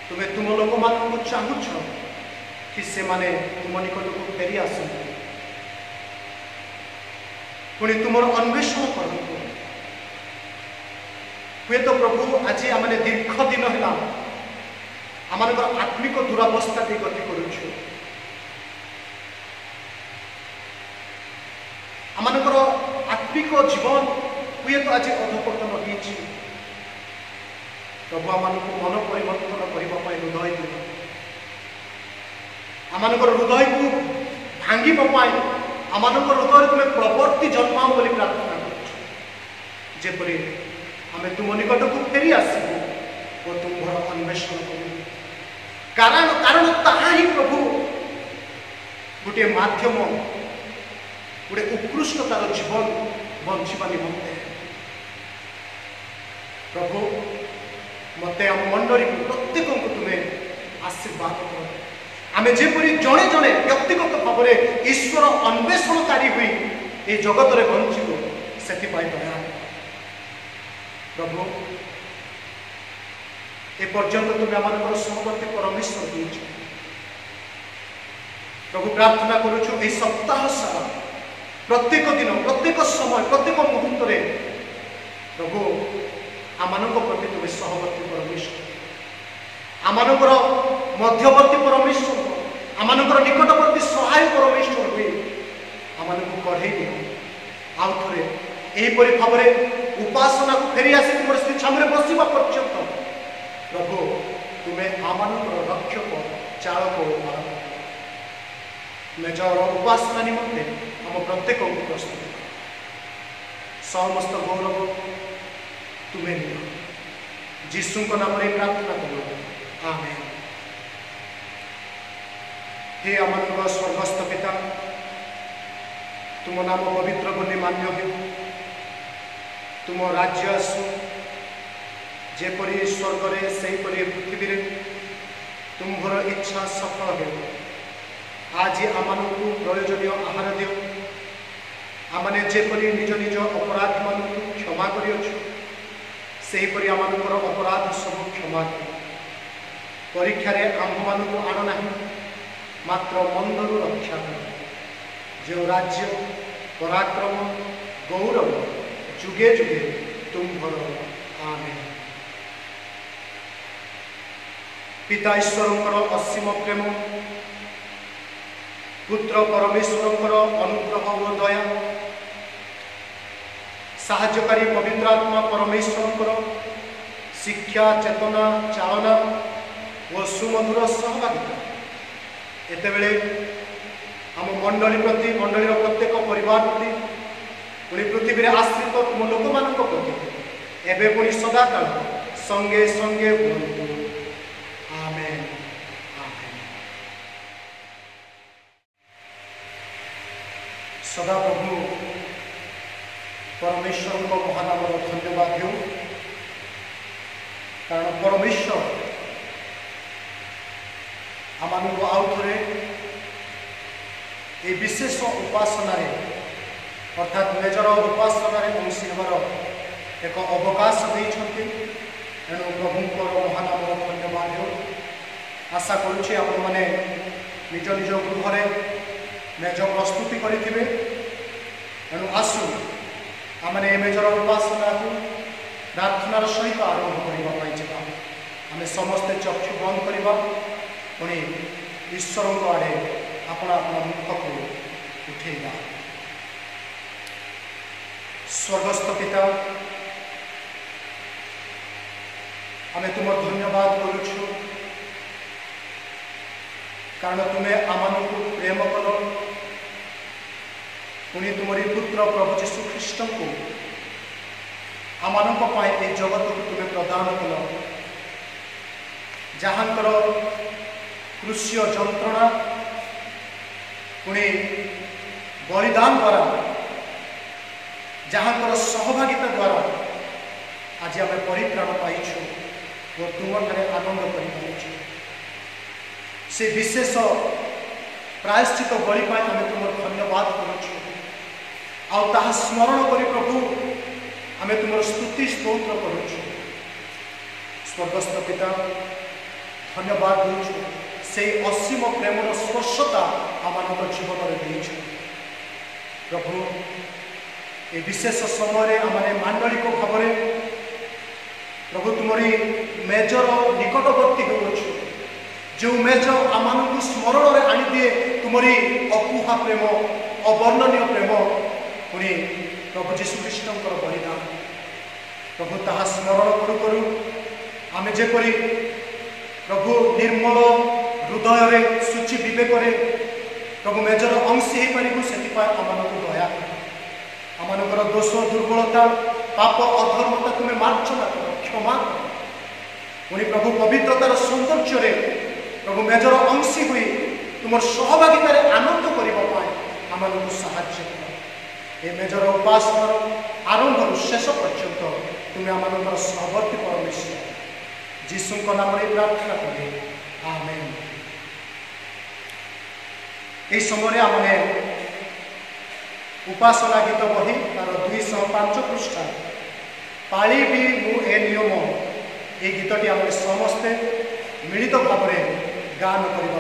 तुम्हें तुम लोक मान चाहूच कि से माने तुम निकट को फेरी आसते, पुणी तुमर अन्वेषण करतु। हुए तो प्रभु आज आम दीर्घ दिन है आम आत्मिक दुरावस्था की गति करुछु। आमर आत्मिक जीवन हुए तो आज अधपतन होती। प्रभु आम मन परिवर्तन करने हृदय दिल आम हृदय को भांगाई आम हृदय तुम्हें प्रवर्ति जन्माओ बोली प्रार्थना करपरी आम तुम निकट को फेरी आसबू और तुम्हार अन्वेषण कर कारण ताहा ही प्रभु गोटे माध्यम गोटे उत्कृष्टतार जीवन बंचवा निमंते प्रभु मत आम मंडली प्रत्येक को तुम्हें आशीर्वाद कर आम जेपरी जड़े जड़े व्यक्तिगत भाव में ईश्वर अन्वेषणकारी हुई ये जगत में बंचू से दया प्रभु एपर्यंत तुम्हें आम सहवर्ती परमेश्वर देच प्रभु प्रार्थना करुचु ये सप्ताह सारा प्रत्येक दिन प्रत्येक समय प्रत्येक मुहूर्त प्रभु आम प्रति तुम्हें सहवर्ती परमेश्वर आमर मध्यवर्ती परमेश्वर आम निकटवर्ती सहाय परमेश्वर हुए आम कढ़े आउ थे यहीपरि भाव में उपासना को फेरी आसी तुम स्त्री छामुरे बसवा पर्यंत प्रभु तुम्हें आम रक्षक चालक मेजर उपासना निमंते आम प्रत्येक को प्रस्तुत समस्त गौरव तुम्हें नियो जीशु नाम प्रार्थना करो आमेन। हे आम स्वर्गस्थ पिता तुम नाम पवित्र बोली मान्य हो तुम राज्य आसु जेपरी स्वर्ग रे सेहीपरि पृथ्वी रे तुम्हार इच्छा सफल हो आज आम प्रयोजनीय आहार दियो आमने जेपरी निज निज अपराधी मान क्षमा करियछु सेहीपरि आमर अपराध सब क्षमा कर परीक्षा रे आम मान आण ना मात्र मंदरु रक्षा कर जो राज्य पराक्रम गौरव जुगे जुगे तुम्हार आमेन। पिता ईश्वर असीम प्रेम पुत्र परमेश्वर अनुग्रह और दया साहाय्यकारी पवित्र आत्मा परमेश्वर शिक्षा चेतना चालना और सुमधुर सहभागिता एतेबेले आम मंडली प्रति मंडली प्रत्येक परिवार प्रति पुणी पृथ्वी में आश्रित तुम लोक मान प्रति एवं पुणी सदाकाल संगे संगे बोलतु आमेन आमेन। सदा प्रभु परमेश्वर को महानाम धन्यवाद हो कारण परमेश्वर आम आउ थे ये विशेष उपासना अर्थात मेजर उपासना अंशी हमार एक अवकाश देते तेणु प्रभु महानाम धन्यवाद हो आशा करुच्चे आपण मैंने निज निज गृह मेज प्रस्तुति करेंगे तेणु आसु आमने मेजर उपासना को प्रार्थनार सहित आरंभ करने आम समस्ते चक्षु बंद करवा पुणी ईश्वर आड़े अपना अपना मुख को उठेगा। स्वर्गस्थ पिता आम तुम धन्यवाद करुछु कारण तुम्हें आम को प्रेम कल पुणी तुमरी पुत्र प्रभु जीशु ख्रीष्ट को आम जगत को तुम्हें प्रदान कल जहाँकर कृष्य जंत्रणा पुणी बलिदान द्वारा जहाँकर सहभागिता द्वारा आज आम परित्राण पाइछु और तुम आनंद कर से विशेष प्रायश्चित बलि आम तुम धन्यवाद करुँ स्मरण कर प्रभु आम तुम स्तुति स्तोत्र करुँ। स्वर्गस्थ पिता धन्यवाद दूँ से असीम प्रेमर स्पर्शता आम जीवन में प्रभु ए विशेष समय आम मांडलिक भाव प्रभु तुमरी मेजर निकटवर्ती होछु जो मेज आम स्मरण में आनी दिए तुमरी अकुहा प्रेम अवर्णनीय प्रेम पुणी प्रभु जीशु ख्रीष्टर बलिदान प्रभु ताहा स्मरण करू करू आमे जेपरी प्रभु निर्मल हृदय सूची विवेक प्रभु मेजर अंशी हो पारू से आम दया आमर दोष दुर्बलता पाप अधर्मता तुम्हें मार्जना कर क्षमा कर पुणी प्रभु पवित्रतार सौंदर्य प्रभु मेजर अंशी हुई तुम सहभागितार आनंद करने आम साहाय्य कर ये मेजर उपासनार आरंभ शेष पर्यंत तुम्हें आम सहवर्ती परमेश्वर जीशु नाम प्रार्थना करें आमेन। यह समय आमने उपासना गीत बही तार 205 पृष्ठा पाली भी मु ए नियम ये गीतटी आम समस्ते मिलित भाव गान करने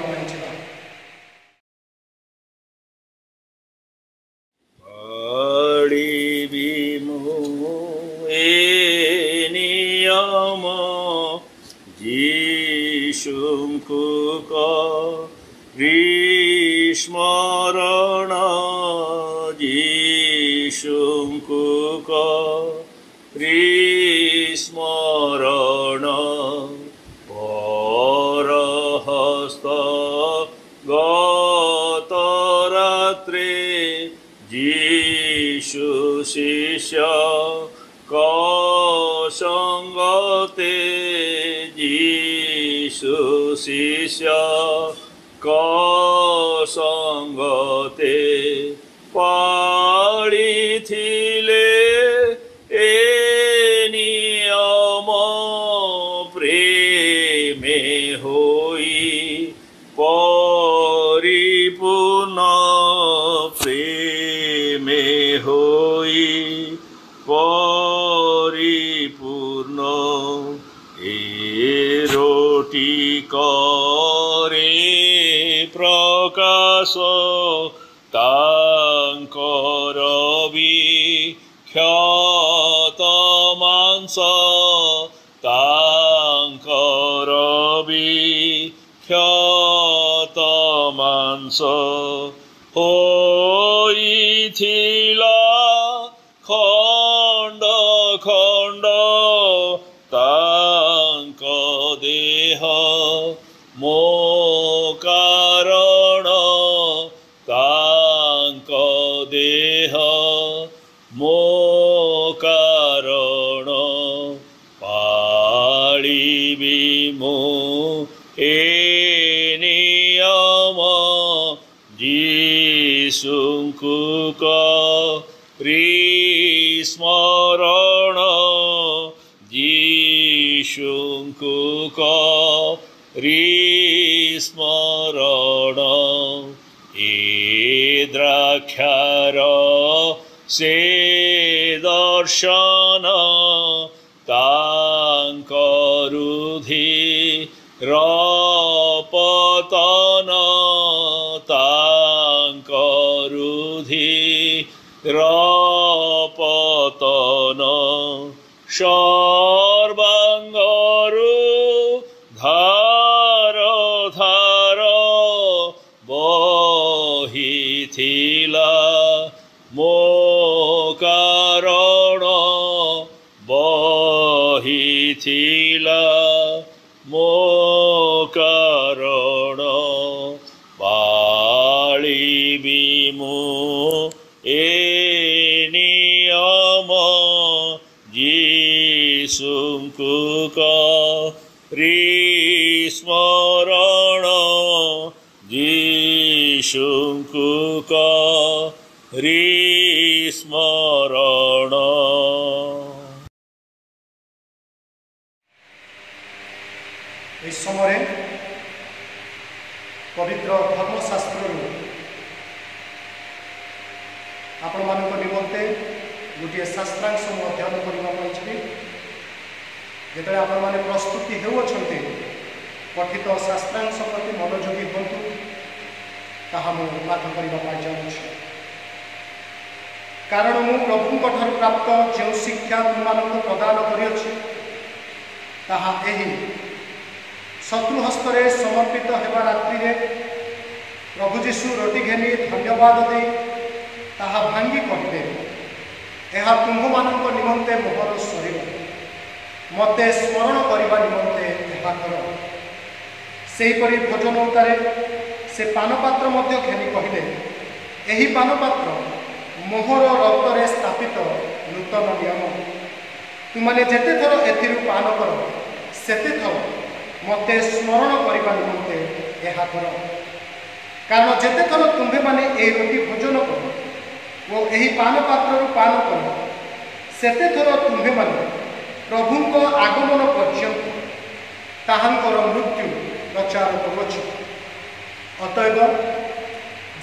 पाली भी मु ए नियम जीशुंकु स्मरण जीशुंकु स्मरण परहस्त गत रात्रे जीशु शिष्य संगते जीशु शिष्य संगते पाड़ी थिले ए नियम प्रेमे होई परिपूर्ण प्रेमे होई परिपूर्ण ए रोटी करे प्रकाश तांकर विख्यात मांस तांकर विख्यात मांस होइथिला खंड खंड तांक देह मो कारण तांक देह मो कारण पाळिबि मु ए नियम जीशुंकु स्मरण जीशुंकु स्मरण ए द्राक्षार से दर्शन तांकरुधि रपतन तांकरुधि रपतन सर्वांगरु धार धार बहिथिला मो कारण बहिथिला मो कारण पाळिबि मु ए नियम जीशुंकु स्मरण जीशुंकु स्मरण। इस समय पवित्र धर्मशास्त्र आपण मानक निमंते गोटे शास्त्रांश अध्ययन करने जिते आपण मैंने प्रस्तुति होती पठित शास्त्रांश प्रति मनोयोगी हूँ ताहा पाठ करने चाहूँ। कारण मु प्रभु प्राप्त जो शिक्षा तुम प्रदान करिछि ताहा एही शत्रु हस्तरे समर्पित हेबा रात्रि रे प्रभु जीशु रोटी घेनी धन्यवाद दे ताहा भांगी कहते यह तुम्भमानक निमंते मोहर शरीर मते स्मरण करने निमंते यह कर सेहीपरि भोजन उतारे से पानपात्र मध्य घेनी कहले यही पानपात्र मोहर रक्तरे स्थापित नूतन नियम तुमने जेते थर एथिरु पान कर सेते थर मते स्मरण करने निमंते यह कर कारण जेते थर तुम्भे माने ए रोटी भोजन कर वो यही पानपात्र पान कर सेते थर तुम्भे माने प्रभु आगमन पर्यंत ताहांकर मृत्यु प्रचार करुछ अतएव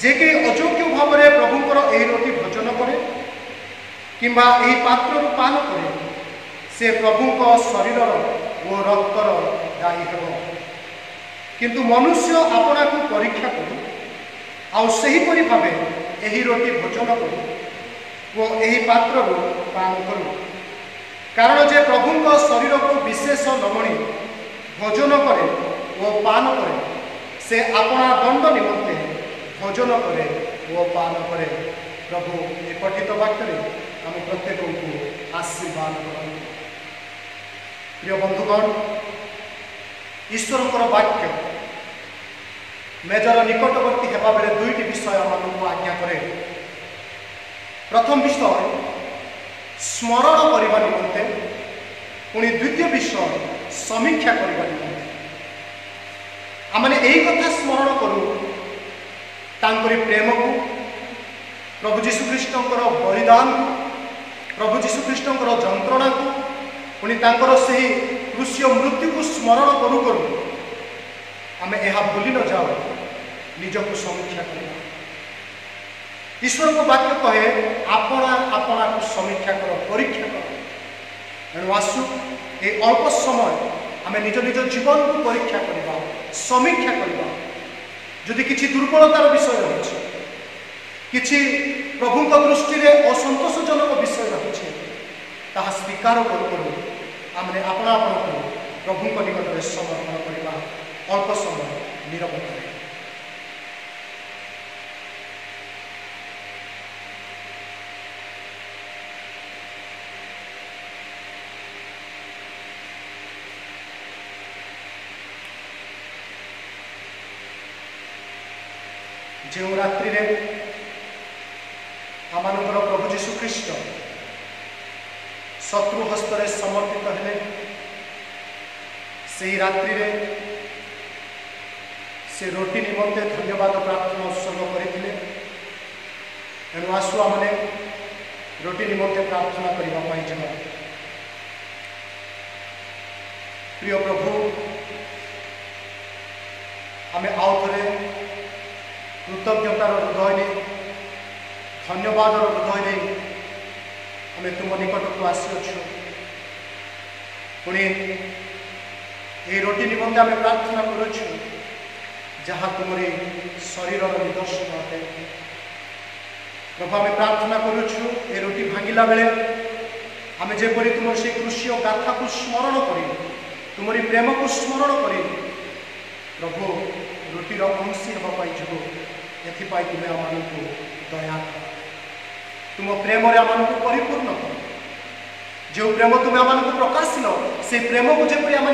जे के अयोग्य भाव में प्रभुंकर यही रोटी भोजन करे किंबा यही पात्र पान करे से प्रभुंक शरीर और रक्तर दायी हेब किंतु मनुष्य आपना को परीक्षा करू आउ सेहीपरि भावे यही रोटी भोजन करू वो यही पात्र पान करू कारण जे प्रभुंक शरीर को विशेष नमणी भोजन करे वो पान करे से अपना दंड निमंते भोजन करे वो पान करे प्रभु ये पठित वाक्य आम प्रत्येक को आशीर्वाद कर प्रिय बंधुगण ईश्वर वाक्य मेजर निकटवर्ती हेबा बेले दुईटी विषय आमको आज्ञा करे प्रथम विषय स्मरण करने निमंते पुणी द्वितीय विषय समीक्षा करने निमंते आमने यही कथा स्मरण करूँ तांकरी प्रेम को प्रभु जीशु ख्रीष्टर बलिदान को प्रभु जीशु ख्रीष्टर जंत्रणा को पुणी तांकर सही क्रूसीय मृत्यु को स्मरण करू करू आमे यह भूली न जाओ निजक समीक्षा करना ईश्वर को वाक्य कहे आपना आपना को समीक्षा कर परीक्षा कर एणु आसु ये अल्प समय आमे निज निज जीवन को परीक्षा करवा समीक्षा करवा जदि किसी दुर्बलतार विषय रही किसी प्रभु दृष्टि में असंतोषजनक विषय रही ताहा स्वीकार करूँ आमने अपना आपण को प्रभु निकट में समर्पण करवा अल्प समय निरवता जो रात्रि रे आमानकर प्रभु जीशु ख्रीष्ट शत्रु हस्तरे समर्पित हेले से रात्रि रे से रोटी निमंते धन्यवाद प्रार्थना उत्सर्ग करते एणु आसु आमने रोटी निमंते प्रार्थना करने जा प्रिय प्रभु आमे आउ थे कृतज्ञतार हृदय नहीं धन्यवाद हृदय नहीं आम तुम निकट को आसीअछु पुणी ये रोटी निमंते आम प्रार्थना करुछु जहाँ तुमरी शरीर निदर्शन अटे प्रभु आम प्रार्थना करुछु ये रोटी भांगिला बेले आम जेपरी तुम से कृषि गाथा को स्मरण कर तुमरी प्रेम को स्मरण कर प्रभु रोटीर अंशी हाँपाई जो एपाई तुम्हें आम को दया कर तुम प्रेम आम को परिपूर्ण कर जो प्रेम तुम्हें आम को प्रकाशिल से प्रेम को जपरी आम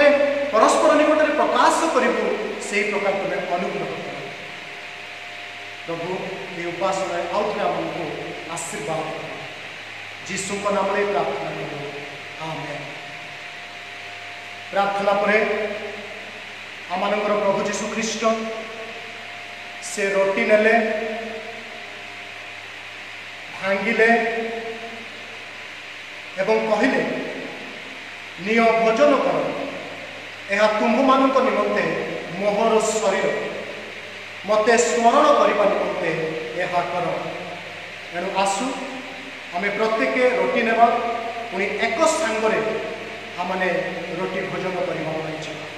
परस्पर निकट में प्रकाश करूँ से प्रकार तुम्हें अनुग्रह कर प्रभु ये उपासना आउ थे आम को आशीर्वाद कर जीशु नाम प्रार्थना करूँ आमेन। प्रार्थना पर आमर प्रभु जीशु ख्रीष्ट से रोटी नेले भांगिले एवं कहले निय भोजन कर यह तुम्भ मान निमंते मोहर शरीर मते स्मरण करने निमंते यह कर एणु आसु आम प्रत्येक रोटी नेबा पुणी एक सांगरे आमने रोटी भोजन करवा चाहिए।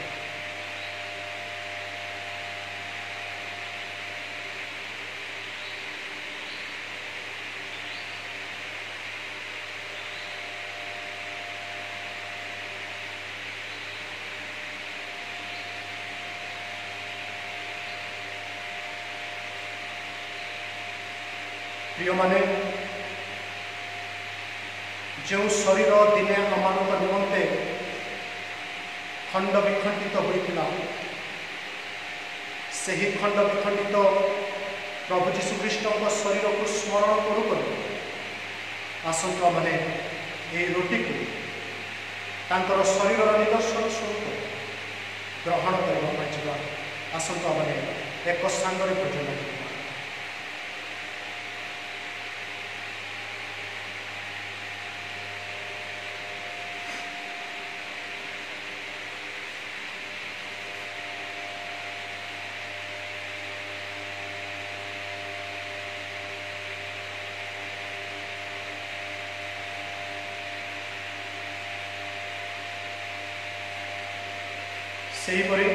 प्रिय माने जो शरीर दिने आम निमंते खंड विखंडित होता से ही खंड विखंडित प्रभु जीशु ख्रीष्ट शरीर को स्मरण करू करू आसंता माने ये रोटी को तांकर शरीर निदर्शन स्वरूप ग्रहण करवा आसंता माने एक सांगरे भोजन करवा। सेहीपरि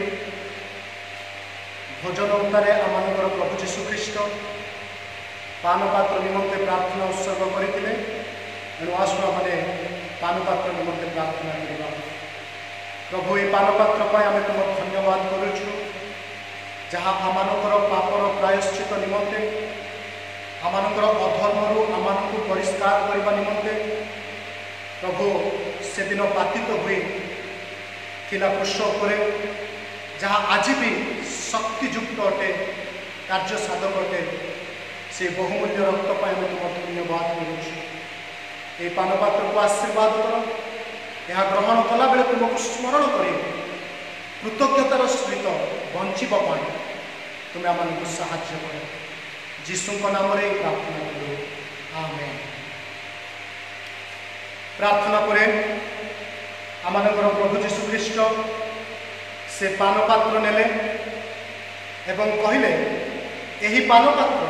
भोजन उतारे आमर प्रभु जीशु ख्रीष्ट पान पात्र निमंते प्रार्थना उत्सर्ग करते तेणु आसु आमे पान पात्र निमंते प्रार्थना करवा। प्रभु ये पान पात्र पर आम तुम धन्यवाद करुचु जहाँ आमर पापर प्रायश्चित निमंते आमर अधर्मरू आम परिष्कार करने निमंते प्रभु से दिन पातित हुए किला क्रूश उपर जहाँ आज भी शक्तियुक्त अटे कार्य साधक अटे से बहुमूल्य रक्त पर तुम धन्यवाद करुँ। ये पान पात्र को आशीर्वाद कर यह ग्रहण कला बेले तुमको स्मरण कर कृतज्ञतार सहित बंचापी तुम्हें आम साहाय्य कर जीशु नाम प्रार्थना करूँ आमेन। प्रार्थना करे आमर प्रभु जीशु ख्रीष्ट से पान पात्र नेले एवं कहले यही पान पात्र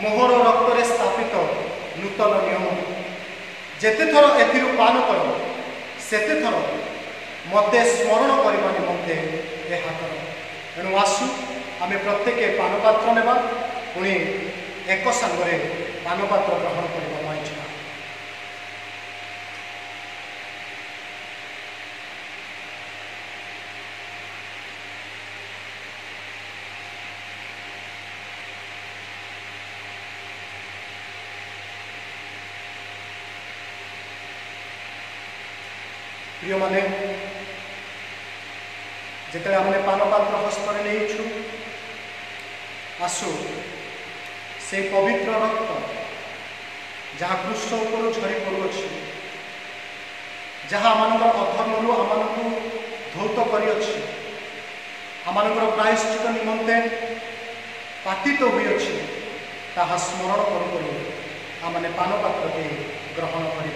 मोहर रक्त स्थापित नूतन नियम जेते थर एथिरु पान कर सेते थर मते स्मरण करने निमंते यह कर। तेणु आसु आम प्रत्येक पान पात्र नेबा पुणी एक सांगरे पान पात्र ग्रहण करवा इच्छा। प्रिय माने जिते आमने पान पात्र हस्त नहीं आसु से पवित्र रक्त जहाँ क्रूश उपर झरी पड़ुअ जहाँ आम अधर्म आम को धौत कर प्रायश्चित निमंते पातित हुई ताहा स्मरण करू आमने पान पात्र के ग्रहण करने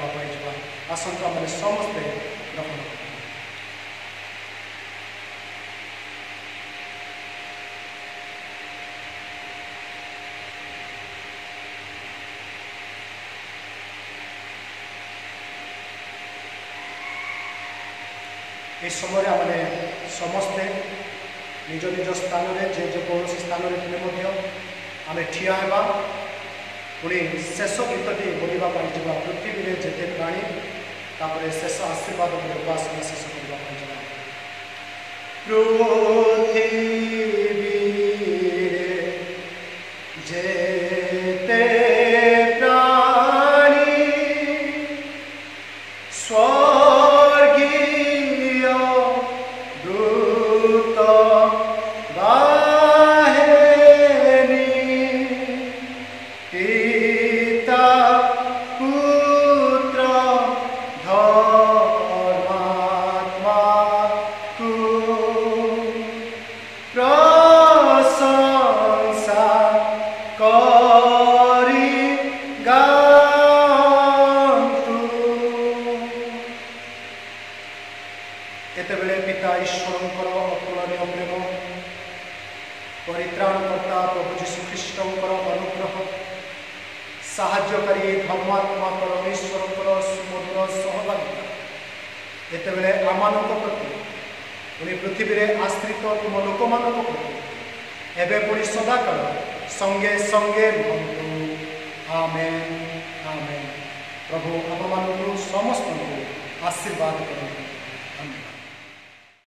आसंतु आम समस्ते ग्रहण कर। इस समय आम समस्ते निज निज स्थान में जे कौन स्थान में आम ठिया होगा पुणी शेष गीतटी बोलवा पृथ्वी में जेते प्राणी तापर शेष आशीर्वाद उपासना शेष करवा जेते प्राणी स्वर्गीय दूत परित्राणकर्ता प्रभु जीशु ख्रीष्ट अनुग्रह साहाय्यकारी धर्मात्मा परमेश्वर सुमधुर सहभागिता एतेबेले आमानक प्रति पुणी पृथ्वी में आश्रित तुम लोक मान प्रति एवं पुणी सदाकाल संगे संगे रुहतु आमेन आमेन। प्रभु आप समस्त आशीर्वाद करते।